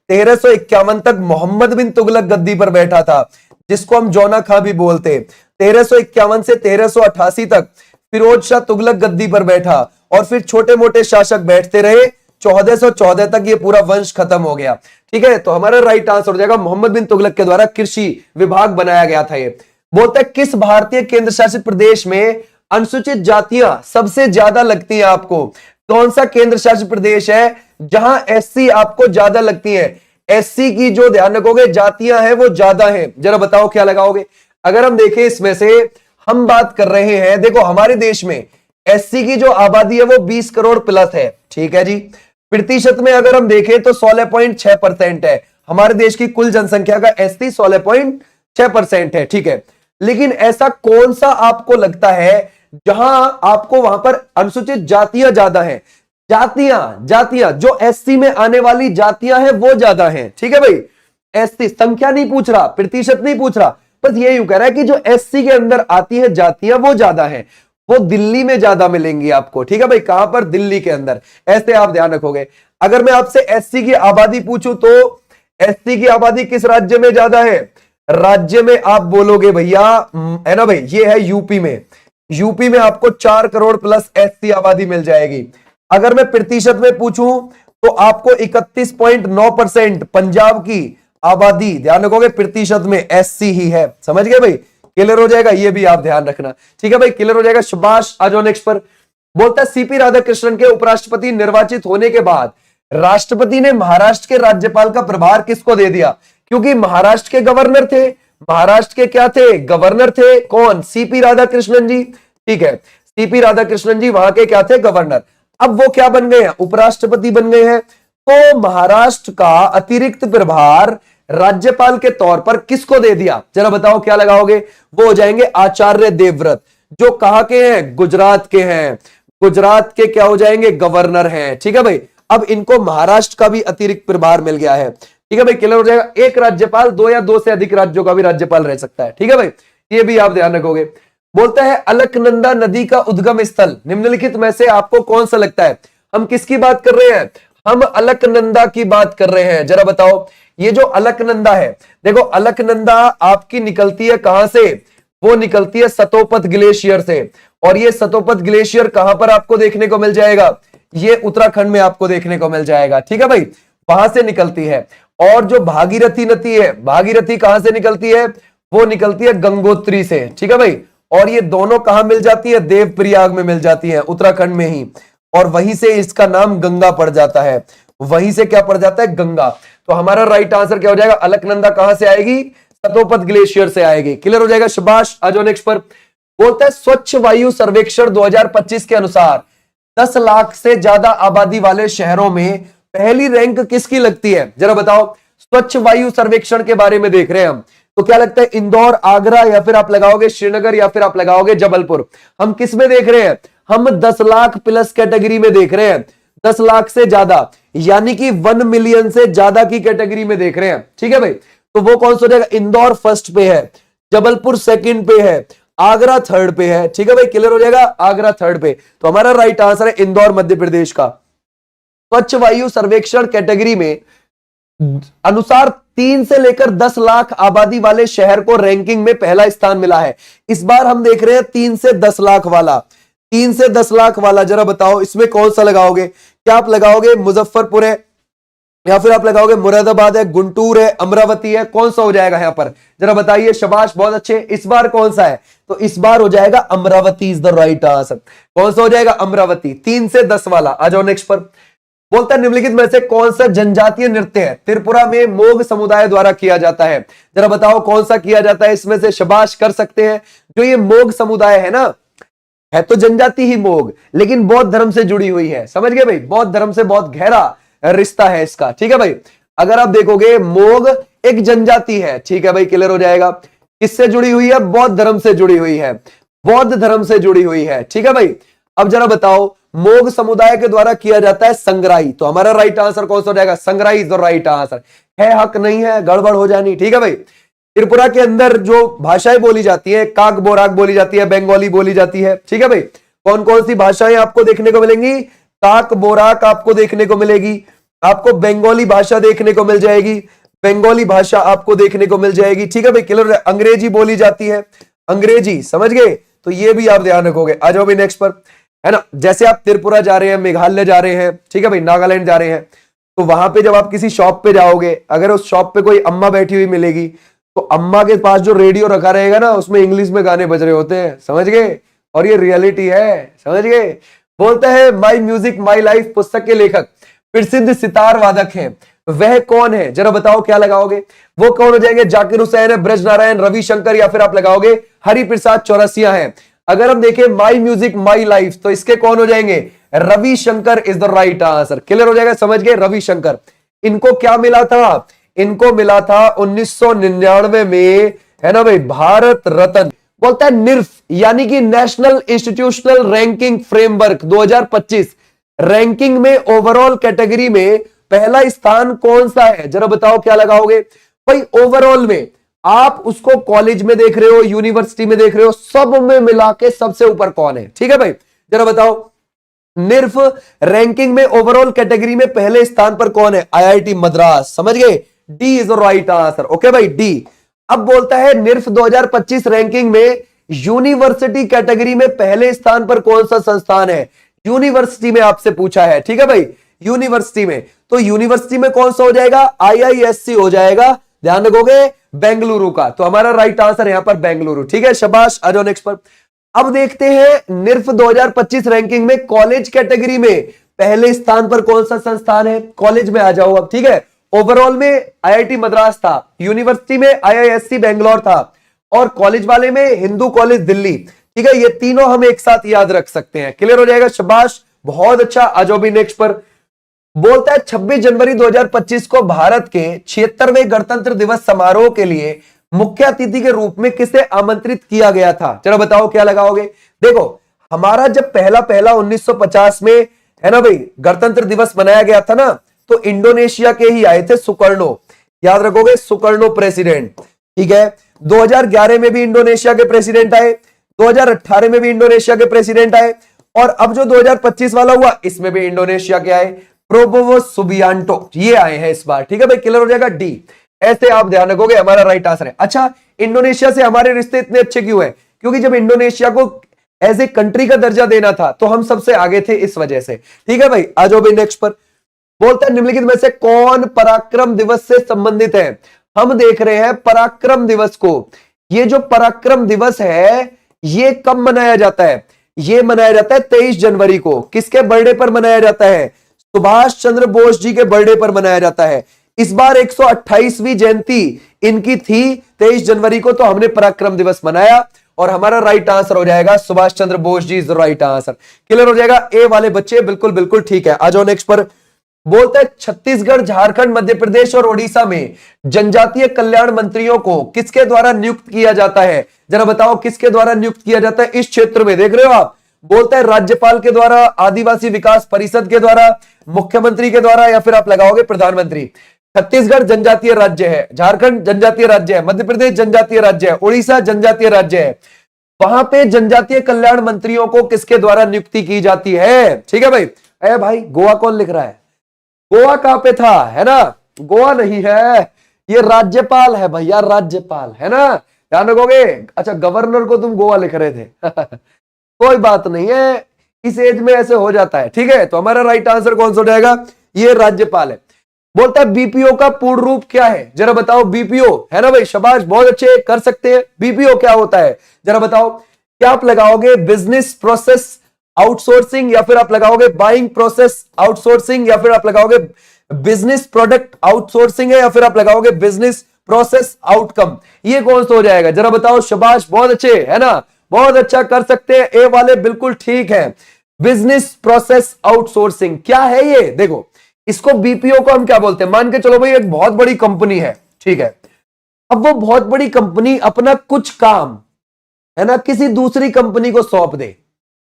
1351 तक मोहम्मद बिन तुगलक गद्दी पर बैठा था, जिसको हम जौना खां भी बोलते। 1351 से 1388 तक फिरोज शाह तुगलक गद्दी पर बैठा, और फिर छोटे मोटे शासक बैठते रहे। 1414 तक ये पूरा वंश खत्म हो गया। ठीक है, तो हमारा राइट आंसर हो जाएगा मोहम्मद बिन तुगलक के द्वारा कृषि विभाग बनाया गया था। ये बोलता है किस भारतीय केंद्र शासित प्रदेश में अनुसूचित जातियां सबसे ज्यादा लगती हैं आपको? कौन सा केंद्र शासित प्रदेश है जहां एससी आपको ज्यादा लगती है? एससी की जो ध्यान रखोगे जातियां हैं वो ज्यादा हैं। जरा बताओ क्या लगाओगे? अगर हम देखें इसमें से, हम बात कर रहे हैं, देखो हमारे देश में एससी की जो आबादी है वो 20 करोड़ प्लस है। ठीक है जी, प्रतिशत में अगर हम देखें तो 16.6% है हमारे देश की कुल जनसंख्या का, एससी 16.6% है। ठीक है, लेकिन ऐसा कौन सा आपको लगता है जहां आपको वहां पर अनुसूचित जातियां ज्यादा हैं? जातियां जो एससी में आने वाली जातियां हैं वो ज्यादा हैं। ठीक है भाई, एससी संख्या नहीं पूछ रहा, प्रतिशत नहीं पूछ रहा, बस ये यूं कह रहा है कि जो एससी के अंदर आती है जातियां वो ज्यादा हैं, वो दिल्ली में ज्यादा मिलेंगी आपको। ठीक है भाई, कहां पर? दिल्ली के अंदर। ऐसे आप ध्यान रखोगे। अगर मैं आपसे एससी की आबादी पूछूं तो एससी की आबादी किस राज्य में ज्यादा है? राज्य में आप बोलोगे भैया, है ना भाई, ये है यूपी में। यूपी में आपको 4 करोड़ प्लस एससी आबादी मिल जाएगी। अगर मैं प्रतिशत में पूछूं तो आपको 31.9% पंजाब की आबादी, ध्यान रखोगे प्रतिशत में एससी ही है। समझ गए भाई, क्लियर हो जाएगा, ये भी आप ध्यान रखना। ठीक है भाई, क्लियर हो जाएगा, शाबाश। आ जाओ नेक्स्ट पर। बोलता है सीपी राधाकृष्णन के उपराष्ट्रपति निर्वाचित होने के बाद राष्ट्रपति ने महाराष्ट्र के राज्यपाल का प्रभार किसको दे दिया? क्योंकि महाराष्ट्र के गवर्नर थे, महाराष्ट्र के क्या थे? गवर्नर थे। कौन? सीपी राधाकृष्णन जी। ठीक है, सीपी राधाकृष्णन जी वहां के क्या थे? गवर्नर। अब वो क्या बन गए हैं? उपराष्ट्रपति बन गए हैं। तो महाराष्ट्र का अतिरिक्त प्रभार राज्यपाल के तौर पर किसको दे दिया? जरा बताओ क्या लगाओगे? वो हो जाएंगे आचार्य देवव्रत, जो कहां के हैं? गुजरात के हैं। गुजरात के क्या हो जाएंगे? गवर्नर हैं। ठीक है भाई, अब इनको महाराष्ट्र का भी अतिरिक्त प्रभार मिल गया है। ठीक है भाई, क्लियर हो जाएगा। एक राज्यपाल दो या दो से अधिक राज्यों का भी राज्यपाल रह सकता है। ठीक है भाई, ये भी आप ध्यान रखोगे। बोलता है अलकनंदा नदी का उद्गम स्थल निम्नलिखित में से आपको कौन सा लगता है? हम किसकी बात कर रहे हैं? हम अलकनंदा की बात कर रहे हैं। जरा बताओ, ये जो अलकनंदा है, देखो अलकनंदा आपकी निकलती है कहां से? वो निकलती है सतोपत ग्लेशियर से। और ये सतोपत ग्लेशियर कहां पर आपको देखने को मिल जाएगा? ये उत्तराखंड में आपको देखने को मिल जाएगा। ठीक है भाई, वहां से निकलती है। और जो भागीरथी नदी है, भागीरथी कहां से निकलती है? वो निकलती है गंगोत्री से। ठीक है भाई, और ये दोनों कहां मिल जाती है? देवप्रयाग में मिल जाती है, उत्तराखंड में ही। और वहीं से इसका नाम गंगा पड़ जाता है। वहीं से क्या पड़ जाता है? गंगा। तो हमारा राइट आंसर क्या हो जाएगा? अलकनंदा कहां से आएगी? सतोपत ग्लेशियर से आएगी। क्लियर हो जाएगा, शाबाश। आ जाओ नेक्स्ट पर। बोलता है स्वच्छ वायु सर्वेक्षण 2025 के अनुसार 10 लाख से ज्यादा आबादी वाले शहरों में पहली रैंक किसकी लगती है? जरा बताओ, स्वच्छ वायु सर्वेक्षण के बारे में देख रहे हैं हम, तो क्या लगता है? इंदौर, आगरा, या फिर आप लगाओगे श्रीनगर, या फिर आप लगाओगे जबलपुर? हम किस में देख रहे हैं? हम 10 लाख प्लस कैटेगरी में देख रहे हैं। 10 लाख से ज्यादा, यानी कि 1 मिलियन से ज्यादा की कैटेगरी में देख रहे हैं। ठीक है भाई, तो वो कौन सा हो जाएगा? इंदौर फर्स्ट पे है, जबलपुर सेकंड पे है, आगरा थर्ड पे है। ठीक है भाई, क्लियर हो जाएगा, आगरा थर्ड पे। तो हमारा राइट आंसर है इंदौर मध्य प्रदेश का। स्वच्छ वायु सर्वेक्षण कैटेगरी में अनुसार 3 से लेकर 10 लाख आबादी वाले शहर को रैंकिंग में पहला स्थान मिला है। इस बार हम देख रहे हैं 3 से 10 लाख वाला। 3 से 10 लाख वाला, जरा बताओ इसमें कौन सा लगाओगे? क्या आप लगाओगे मुजफ्फरपुर है, या फिर आप लगाओगे मुरादाबाद है, गुंटूर है, अमरावती है? कौन सा हो जाएगा यहां पर? जरा बताइए, शाबाश, बहुत अच्छे। इस बार कौन सा है? तो इस बार हो जाएगा Amravati is the right answer. कौन सा हो जाएगा? अमरावती। 3 से 10 वाला। आ जाओ नेक्स्ट पर। बोलता है निम्नलिखित में से कौन सा जनजातीय नृत्य है त्रिपुरा में मोग समुदाय द्वारा किया जाता है? जरा बताओ कौन सा किया जाता है इसमें से? शाबाश, कर सकते हैं। जो ये मोग समुदाय है ना, है तो जनजाति ही मोग, लेकिन बौद्ध धर्म से जुड़ी हुई है। समझ गए भाई, बौद्ध धर्म से बहुत गहरा रिश्ता है इसका। ठीक है भाई, अगर आप देखोगे मोग एक जनजाति है। ठीक है भाई, क्लियर हो जाएगा। किससे जुड़ी हुई है? बौद्ध धर्म से जुड़ी हुई है, बौद्ध धर्म से जुड़ी हुई है। ठीक है भाई, अब जरा बताओ मोग समुदाय के द्वारा किया जाता है संग्राही। तो हमारा राइट आंसर कौन सा हो जाएगा? संग्राही इज द राइट आंसर। है हक नहीं है, गड़बड़ हो जानी। ठीक है भाई, त्रिपुरा के अंदर जो भाषाएं बोली जाती है, काक बोराक बोली जाती है, बंगाली बोली जाती है। ठीक है भाई, कौन कौन सी भाषाएं आपको देखने को मिलेंगी? काक बोराक आपको देखने को मिलेगी, आपको बंगाली भाषा देखने को मिल जाएगी, बंगाली भाषा आपको देखने को मिल जाएगी। ठीक है भाई, क्लियर। अंग्रेजी बोली जाती है, अंग्रेजी, समझ गए? तो ये भी आप ध्यान रखोगे। आ जाओ भाई नेक्स्ट पर, है ना। जैसे आप त्रिपुरा जा रहे हैं, मेघालय जा रहे हैं, ठीक है भाई, नागालैंड जा रहे हैं, तो वहां पे जब आप किसी शॉप पे जाओगे, अगर उस शॉप पे कोई अम्मा बैठी हुई मिलेगी, तो अम्मा के पास जो रेडियो रखा रहेगा ना, उसमें इंग्लिश में गाने बज रहे होते हैं। समझ गए? और ये रियलिटी है, समझ गए? बोलता है माई म्यूजिक माई लाइफ पुस्तक के लेखक प्रसिद्ध सितार वादक हैं, वह कौन है? जरा बताओ क्या लगाओगे? वो कौन हो जाएंगे? जाकिर हुसैन है, ब्रज नारायण, रविशंकर, या फिर आप लगाओगे हरिप्रसाद चौरसिया हैं। अगर हम देखें माई म्यूजिक माई लाइफ, तो इसके कौन हो जाएंगे? Ravishankar is the right answer. Clear हो जाएगा, समझ गए? रविशंकर। इनको क्या मिला था? इनको मिला था 1999 में, है ना भाई, भारत रत्न। बोलता है निर्फ यानी कि national institutional ranking framework 2025 ranking में ओवरऑल कैटेगरी में पहला स्थान कौन सा है? जरा बताओ क्या लगाओगे भाई? ओवरऑल में आप उसको कॉलेज में देख रहे हो, यूनिवर्सिटी में देख रहे हो, सब में मिला के सबसे ऊपर कौन है? ठीक है भाई, जरा बताओ निर्फ रैंकिंग में ओवरऑल कैटेगरी में पहले स्थान पर कौन है? आईआईटी मद्रास। समझ गए? D is the right answer. Okay भाई, डी। अब बोलता है निर्फ 2025 रैंकिंग में यूनिवर्सिटी कैटेगरी में पहले स्थान पर कौन सा संस्थान है? यूनिवर्सिटी में आपसे पूछा है, ठीक है भाई, यूनिवर्सिटी में। तो यूनिवर्सिटी में कौन सा हो जाएगा, IISc हो जाएगा, ध्यान रखोगे, बेंगलुरु का। तो हमारा राइट आंसर यहां पर बेंगलुरु, ठीक है, शाबाश। आ जाओ नेक्स्ट पर। अब देखते हैं निर्फ 2025 रैंकिंग में कॉलेज कैटेगरी में पहले स्थान पर कौन सा संस्थान है। कॉलेज में आ जाओ अब, ठीक है। ओवरऑल में IIT मद्रास था, यूनिवर्सिटी में IISc बेंगलोर था, और कॉलेज वाले में हिंदू कॉलेज दिल्ली, ठीक है। ये तीनों हम एक साथ याद रख सकते हैं, क्लियर हो जाएगा, शाबाश, बहुत अच्छा। आ जाओ भी नेक्स्ट पर। बोलता है 26 जनवरी 2025 को भारत के 76वें गणतंत्र दिवस समारोह के लिए मुख्य अतिथि के रूप में किसे आमंत्रित किया गया था। चलो बताओ क्या लगाओगे। देखो हमारा जब पहला 1950 में है ना भाई गणतंत्र दिवस मनाया गया था ना, तो इंडोनेशिया के ही आए थे सुकर्णो, याद रखोगे, सुकर्णो प्रेसिडेंट, ठीक है। 2011 में भी इंडोनेशिया के प्रेसिडेंट आए, 2018 में भी इंडोनेशिया के प्रेसिडेंट आए, और अब जो 2025 वाला हुआ इसमें भी इंडोनेशिया के आए, प्रोबोवो सुबियांटो, ये आए हैं इस बार, ठीक है भाई, क्लियर हो जाएगा, डी। ऐसे आप ध्यान रखोगे, हमारा राइट आंसर है। अच्छा, इंडोनेशिया से हमारे रिश्ते इतने अच्छे क्यों है, क्योंकि जब इंडोनेशिया को एज ए कंट्री का दर्जा देना था तो हम सबसे आगे थे इस वजह से, ठीक है भाई। आ जाओ भाई नेक्स्ट पर। बोलता है निम्नलिखित में से कौन पराक्रम दिवस से संबंधित है। हम देख रहे हैं पराक्रम दिवस को। ये जो पराक्रम दिवस है ये कब मनाया जाता है, ये मनाया जाता है 23 जनवरी को। किसके बर्थडे पर मनाया जाता है, सुभाष चंद्र बोस जी के बर्थडे पर मनाया जाता है। इस बार 128वीं जयंती इनकी थी 23 जनवरी को, तो हमने पराक्रम दिवस मनाया, और हमारा राइट आंसर हो जाएगा Subhash Chandra Bose ji is the right answer, clear हो जाएगा। ए वाले बच्चे बिल्कुल बिल्कुल ठीक है। आ जाओ नेक्स्ट पर। बोलता है छत्तीसगढ़, झारखंड, मध्य प्रदेश और ओडिशा में जनजातीय कल्याण मंत्रियों को किसके द्वारा नियुक्त किया जाता है। जरा बताओ किसके द्वारा नियुक्त किया जाता है इस क्षेत्र में, देख रहे हो आप। बोलता है राज्यपाल के द्वारा, आदिवासी विकास परिषद के द्वारा, मुख्यमंत्री के द्वारा, या फिर आप लगाओगे प्रधानमंत्री। छत्तीसगढ़ जनजातीय राज्य है, झारखंड जनजातीय राज्य है, मध्य प्रदेश जनजातीय राज्य है, उड़ीसा जनजातीय राज्य है। वहां पे जनजातीय कल्याण मंत्रियों को किसके द्वारा नियुक्ति की जाती है, ठीक है भाई। अरे भाई गोवा कौन लिख रहा है, गोवा कहां पे था, है ना, गोवा नहीं है, ये राज्यपाल है भैया, राज्यपाल है ना, ध्यान रखोगे। अच्छा गवर्नर को तुम गोवा लिख रहे थे कोई बात नहीं है, इस एज में ऐसे हो जाता है, ठीक है। तो हमारा राइट आंसर कौन सा हो जाएगा, ये राज्यपाल है। बोलता है बीपीओ का पूर्ण रूप क्या है, जरा बताओ। बीपीओ है ना भाई, शाबाश, बहुत अच्छे, कर सकते हैं। बीपीओ क्या होता है जरा बताओ। क्या आप लगाओगे बिजनेस प्रोसेस आउटसोर्सिंग, या फिर आप लगाओगे बाइंग प्रोसेस आउटसोर्सिंग, या फिर आप लगाओगे बिजनेस प्रोडक्ट आउटसोर्सिंग है, या फिर आप लगाओगे बिजनेस प्रोसेस आउटकम। ये कौन सा हो जाएगा जरा बताओ, शाबाश, बहुत अच्छे, है ना, बहुत अच्छा, कर सकते हैं। ए वाले बिल्कुल ठीक है, बिजनेस प्रोसेस आउटसोर्सिंग क्या है ये, देखो इसको बीपीओ को हम क्या बोलते हैं। मान के चलो भाई एक बहुत बड़ी कंपनी है, ठीक है, अब वो बहुत बड़ी कंपनी अपना कुछ काम है ना किसी दूसरी कंपनी को सौंप दे,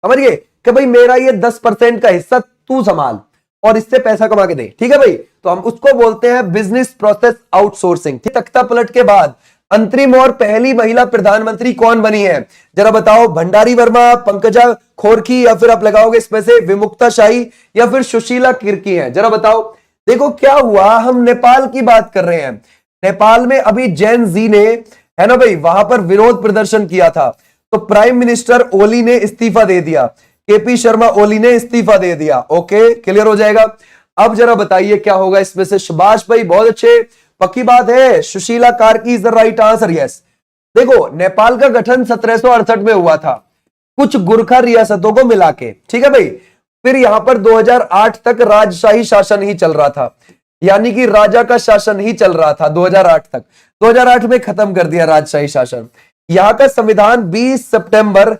समझ गए, कि भाई मेरा ये 10% का हिस्सा तू संभाल और इससे पैसा कमा के दे, ठीक है भाई। तो हम उसको बोलते हैं बिजनेस प्रोसेस आउटसोर्सिंग। तख्ता पलट के बाद अंतरिम और पहली महिला प्रधानमंत्री कौन बनी है, जरा बताओ। भंडारी वर्मा, पंकजा खोरकी, या फिर आप लगाओगे इसमें से विमुक्ता शाही, या फिर सुशीला किर्की है, जरा बताओ। देखो क्या हुआ, हम नेपाल की बात कर रहे हैं। नेपाल में अभी जैन जी ने है ना भाई वहां पर विरोध प्रदर्शन किया था, तो प्राइम मिनिस्टर ओली ने इस्तीफा दे दिया, केपी शर्मा ओली ने इस्तीफा दे दिया। ओके, क्लियर हो जाएगा। अब जरा बताइए क्या होगा इसमें से। सुभाष भाई बहुत अच्छे, पक्की बात है, Sushila Karki is the right answer, yes. देखो नेपाल का गठन 1768 में हुआ था, कुछ गुरखा रियासतों को मिला के, ठीक है भाई। फिर यहां पर 2008 तक राजशाही शासन ही चल रहा था, यानी कि राजा का शासन ही चल रहा था 2008 तक। 2008 में खत्म कर दिया राजशाही शासन। यहां का संविधान 20 सितंबर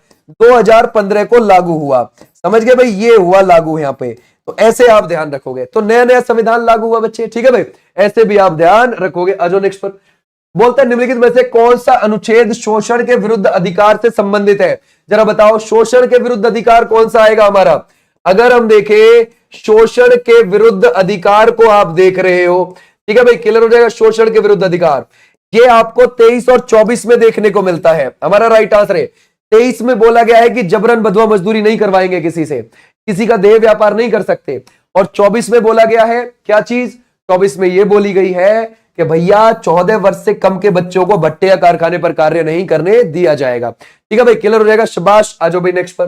2015 को लागू हुआ, समझ गए भाई, ये हुआ लागू यहां पे। तो ऐसे आप ध्यान रखोगे, तो नया नया संविधान लागू हुआ बच्चे, ठीक है भाई, ऐसे भी आप ध्यान रखोगे। अजो नेक्स्ट पर। बोलता है निम्नलिखित में से कौन सा अनुच्छेद शोषण के विरुद्ध अधिकार से संबंधित है, जरा बताओ। शोषण के विरुद्ध अधिकार कौन सा आएगा हमारा। अगर हम देखें शोषण के विरुद्ध अधिकार को आप देख रहे हो, ठीक है भाई, क्लियर हो जाएगा। शोषण के विरुद्ध अधिकार ये आपको 23 और 24 में देखने को मिलता है, हमारा राइट आंसर है। 23 में बोला गया है कि जबरन बदवा मजदूरी नहीं करवाएंगे किसी से, किसी का देह व्यापार नहीं कर सकते। और 24 में बोला गया है क्या चीज, 24 में यह बोली गई है कि भैया 14 वर्ष से कम के बच्चों को भट्टे या कारखाने पर कार्य नहीं करने दिया जाएगा, ठीक है भाई, क्लियर हो जाएगा। शाबाश, आ जाओ भाई नेक्स्ट पर।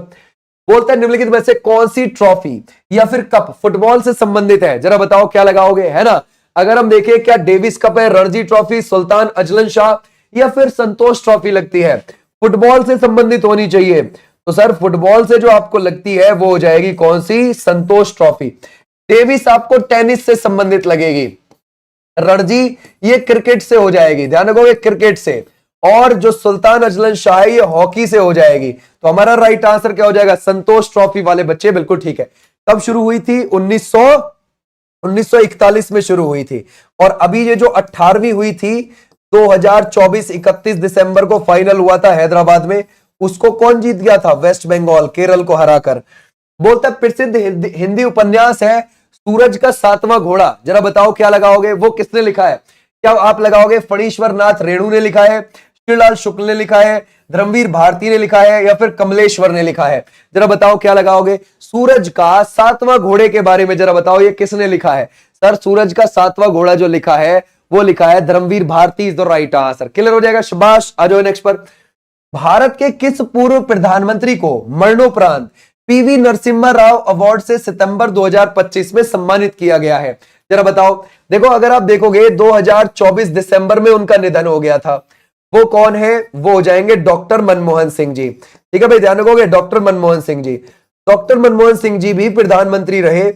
बोलता है निम्नलिखित में से कौन सी ट्रॉफी या फिर कप फुटबॉल से संबंधित है, जरा बताओ क्या लगाओगे, है ना। अगर हम देखें क्या डेविस कप है, Ranji trophy, Sultan Azlan Shah या फिर संतोष ट्रॉफी लगती है, फुटबॉल से संबंधित होनी चाहिए। तो सर फुटबॉल से जो आपको लगती है वो हो जाएगी कौन सी, संतोष ट्रॉफी। डेविस आपको टेनिस से संबंधित लगेगी, रणजी ये क्रिकेट से हो जाएगी, ध्यान रखोगे क्रिकेट से, और जो सुल्तान अजलन शाह है ये हॉकी से हो जाएगी। तो हमारा राइट आंसर क्या हो जाएगा, संतोष ट्रॉफी वाले बच्चे बिल्कुल ठीक है। कब शुरू हुई थी, 1941 में शुरू हुई थी, और अभी ये जो 18वीं हुई थी 2024 31 दिसंबर को फाइनल हुआ था हैदराबाद में, उसको कौन जीत गया था, वेस्ट बंगाल, केरल को हराकर। बोलता प्रसिद्ध हिंदी उपन्यास है सूरज का सातवां घोड़ा, जरा बताओ क्या लगाओगे, वो किसने लिखा है, क्या आप लगाओगे फणीश्वर नाथ रेणु ने लिखा है, श्रीलाल शुक्ल ने लिखा है, धर्मवीर भारती ने लिखा है या फिर कमलेश्वर ने लिखा है, जरा बताओ क्या लगाओगे। सूरज का सातवां घोड़े के बारे में जरा बताओ ये किसने लिखा है, सर सूरज का सातवां घोड़ा जो लिखा है वो लिखा है Dharamvir Bharati is the right answer. Clear हो जाएगा, शाबाश। आ जाओ नेक्स्ट पर। भारत के किस पूर्व प्रधानमंत्री को मरणोपरांत पीवी नरसिम्हा राव अवार्ड से सितंबर 2025 में सम्मानित किया गया है, जरा बताओ। देखो अगर आप देखोगे 2024 दिसंबर में उनका निधन हो गया था, वो कौन है, वो हो जाएंगे डॉक्टर मनमोहन सिंह जी। ठीक है भाई, ध्यान रखोगे डॉक्टर मनमोहन सिंह जी। डॉक्टर मनमोहन सिंह जी भी प्रधानमंत्री रहे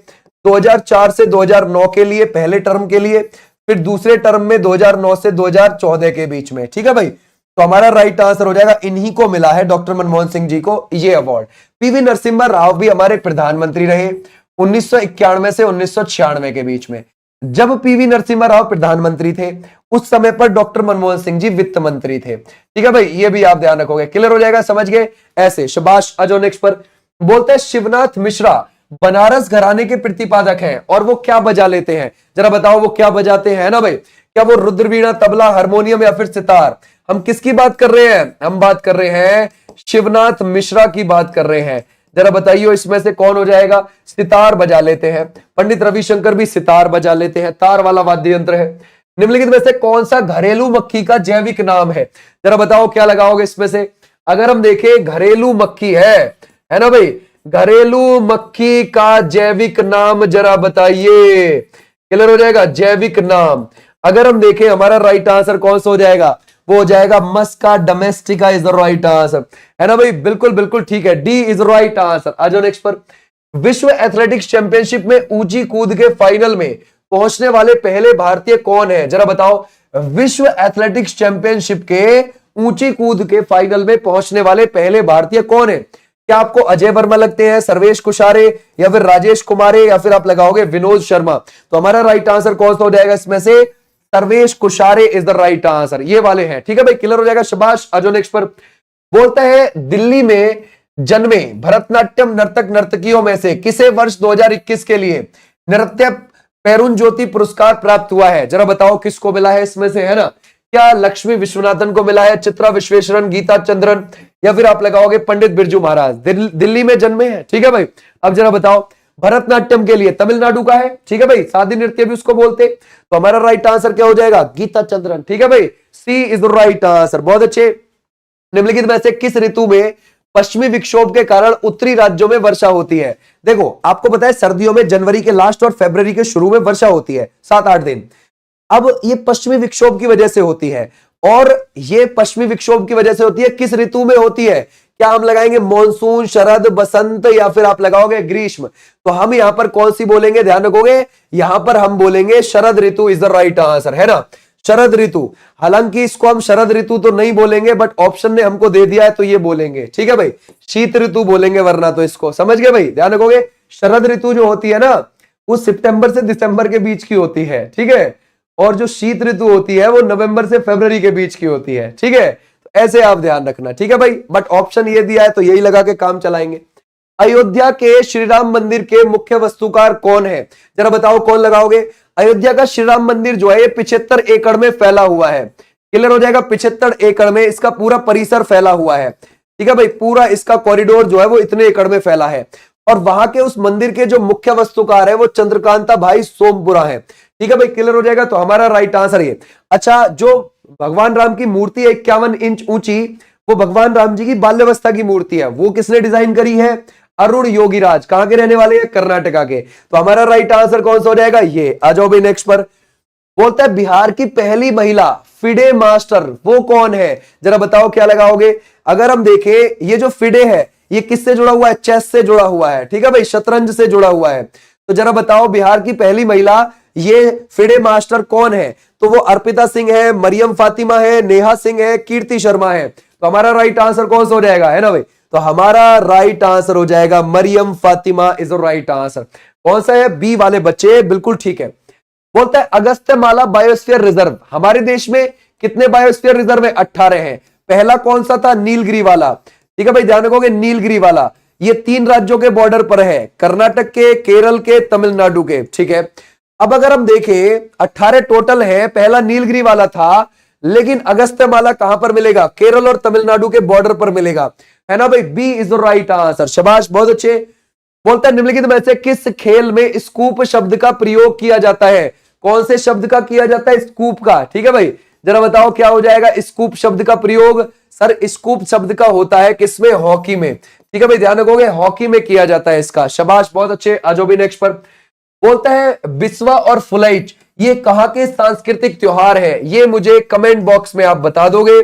2004 से 2009 के लिए, पहले टर्म के लिए, फिर दूसरे टर्म में 2009 से 2014 के बीच में। ठीक है भाई, तो हमारा राइट आंसर हो जाएगा इन्हीं को मिला है, डॉक्टर मनमोहन सिंह जी को ये अवार्ड। पीवी नरसिम्हा राव भी हमारे प्रधानमंत्री रहे 1991 से 1996 के बीच में। जब पीवी नरसिम्हा राव प्रधानमंत्री थे उस समय पर डॉक्टर मनमोहन सिंह जी वित्त मंत्री थे। ठीक है भाई, ये भी आप ध्यान रखोगे। क्लियर हो जाएगा, समझ गए ऐसे, शाबाश। आ जाओ नेक्स्ट पर। बोलते हैं शिवनाथ मिश्रा बनारस घराने के प्रतिपादक हैं और वो क्या बजा लेते हैं, जरा बताओ वो क्या बजाते हैं ना भाई। क्या वो रुद्रवीणा, तबला, हारमोनियम या फिर सितार। हम किसकी बात कर रहे हैं, हम बात कर रहे हैं शिवनाथ मिश्रा की बात कर रहे हैं। जरा बताइए इसमें से कौन हो जाएगा, सितार बजा लेते हैं। पंडित रविशंकर भी सितार बजा लेते हैं, तार वाला वाद्य यंत्र है। निम्नलिखित में से कौन सा घरेलू मक्खी का जैविक नाम है, जरा बताओ क्या लगाओगे इसमें से। अगर हम देखें घरेलू मक्खी है ना भाई, घरेलू मक्खी का जैविक नाम जरा बताइए। क्लियर हो जाएगा, जैविक नाम। अगर हम देखें हमारा राइट आंसर कौन सा हो जाएगा, वो हो जाएगा Musca domestica is the right answer, है ना भाई, बिल्कुल बिल्कुल ठीक है, डी इज राइट आंसर। आ जाओ नेक्स्ट पर। विश्व एथलेटिक्स चैंपियनशिप में ऊंची कूद के फाइनल में पहुंचने वाले पहले भारतीय कौन है, जरा बताओ। विश्व एथलेटिक्स चैंपियनशिप के ऊंची कूद के फाइनल में पहुंचने वाले पहले भारतीय कौन है। क्या आपको अजय वर्मा लगते हैं, सर्वेश कुशारे या फिर राजेश कुमारे या फिर आप लगाओगे विनोद शर्मा। तो हमारा राइट आंसर कौन सा हो जाएगा इसमें से, Sarvesh Kushare is the right answer, ये वाले हैं। ठीक है भाई, क्लियर हो जाएगा, शाबाश। आ जाओ नेक्स्ट पर। बोलता है दिल्ली में जन्मे भरतनाट्यम नर्तक नर्तकियों में से किसे वर्ष 2021 के लिए नृत्य पेरुन ज्योति पुरस्कार प्राप्त हुआ है, जरा बताओ किसको मिला है इसमें से, है ना। क्या लक्ष्मी विश्वनाथन को मिला है, चित्रा विश्वेश्वरन, गीता चंद्रन या फिर आप लगाओगे पंडित बिरजू महाराज। दिल्ली में जन्मे हैं, ठीक है भाई। अब जरा बताओ भरतनाट्यम के लिए तमिलनाडु का है, ठीक है भाई, शादी नृत्य भी उसको बोलते। तो हमारा राइट आंसर क्या हो जाएगा, गीता चंद्रन। ठीक है भाई, सी इज द राइट आंसर, बहुत अच्छे। निम्नलिखित में से किस ऋतु में पश्चिमी विक्षोभ के कारण उत्तरी राज्यों में वर्षा होती है। देखो आपको पता है सर्दियों में जनवरी के लास्ट और फरवरी के शुरू में वर्षा होती है 7-8 दिन। अब ये पश्चिमी विक्षोभ की वजह से होती है, और ये पश्चिमी विक्षोभ की वजह से होती है किस ऋतु में होती है। क्या हम लगाएंगे मॉनसून, शरद, बसंत या फिर आप लगाओगे ग्रीष्म। तो हम यहां पर कौन सी बोलेंगे, ध्यान रखोगे, यहां पर हम बोलेंगे शरद ऋतु इज द राइट आंसर, है ना, शरद ऋतु। हालांकि इसको हम शरद ऋतु तो नहीं बोलेंगे, बट ऑप्शन ने हमको दे दिया है तो ये बोलेंगे। ठीक है भाई, शीत ऋतु बोलेंगे वरना तो इसको, समझ गए भाई, ध्यान रखोगे। शरद ऋतु जो होती है ना वो सितंबर से दिसंबर के बीच की होती है, ठीक है, और जो शीत ऋतु होती है वो नवंबर से फरवरी के बीच की होती है। ठीक है, तो ऐसे आप ध्यान रखना, ठीक है भाई। बट ऑप्शन ये दिया है तो यही लगा के काम चलाएंगे। अयोध्या के श्री राम मंदिर के मुख्य वास्तुकार कौन है, जरा बताओ कौन लगाओगे। अयोध्या का श्री राम मंदिर जो है ये 75 एकड़ में फैला हुआ है। क्लियर हो जाएगा, 75 एकड़ में इसका पूरा परिसर फैला हुआ है। ठीक है भाई, पूरा इसका कॉरिडोर जो है वो इतने एकड़ में फैला है, और वहां के उस मंदिर के जो मुख्य वास्तुकार है वो चंद्रकांता भाई सोमपुरा है। ठीक है भाई, क्लियर हो जाएगा, तो हमारा राइट आंसर ये। अच्छा, जो भगवान राम की मूर्ति है 51 इंच ऊंची, वो भगवान राम जी की बाल्यावस्था की मूर्ति है, वो किसने डिजाइन करी है, अरुण योगीराज कहां के रहने वाले हैं? कर्नाटका के। तो हमारा राइट आंसर कौन सा हो जाएगा? ये। आ जाओ भाई नेक्स्ट पर। बोलता है बिहार की पहली महिला फिडे मास्टर वो कौन है? जरा बताओ क्या लगाओगे? अगर हम देखें ये जो फिडे है ये किससे जुड़ा हुआ है? चेस से जुड़ा हुआ है, ठीक है भाई, शतरंज से जुड़ा हुआ है। तो जरा बताओ बिहार की पहली महिला ये फिडे मास्टर कौन है? तो वो अर्पिता सिंह है, मरियम फातिमा है, नेहा सिंह है, कीर्ति शर्मा है। तो हमारा राइट आंसर कौन सा हो जाएगा? है ना भाई, तो हमारा राइट आंसर हो जाएगा Mariam Fatima is the right answer. कौन सा है? बी वाले बच्चे, बिल्कुल ठीक है। बोलता है अगस्त्यमाला बायोस्फीयर रिजर्व हमारे देश में कितने बायोस्फीयर रिजर्व है? 18 हैं। पहला कौन सा था? नीलगिरी वाला, ठीक है भाई, ध्यान रखोगे नीलगिरी वाला। ये 3 राज्यों के बॉर्डर पर है, कर्नाटक के, केरल के, तमिलनाडु के, ठीक है। अब अगर हम देखें 18 टोटल है, पहला नीलगिरी वाला था, लेकिन अगस्त्यमाला कहां पर मिलेगा? केरल और तमिलनाडु के बॉर्डर पर मिलेगा, है ना भाई। B is the right answer, शाबाश, बहुत अच्छे। बोलता है निम्नलिखित में से किस खेल में स्कूप शब्द का प्रयोग किया जाता है? कौन से शब्द का किया जाता है? स्कूप का, ठीक है भाई, जरा बताओ क्या हो जाएगा स्कूप शब्द का प्रयोग? सर स्कूप शब्द का होता है किसमें? हॉकी में, ठीक है भाई, ध्यान रखोगे हॉकी में किया जाता है इसका, शाबाश, बहुत अच्छे। आ जाओ भी नेक्स्ट पर। बोलता है बिस्वा और फुलाइट ये कहां के सांस्कृतिक त्योहार है? ये मुझे कमेंट बॉक्स में आप बता दोगे।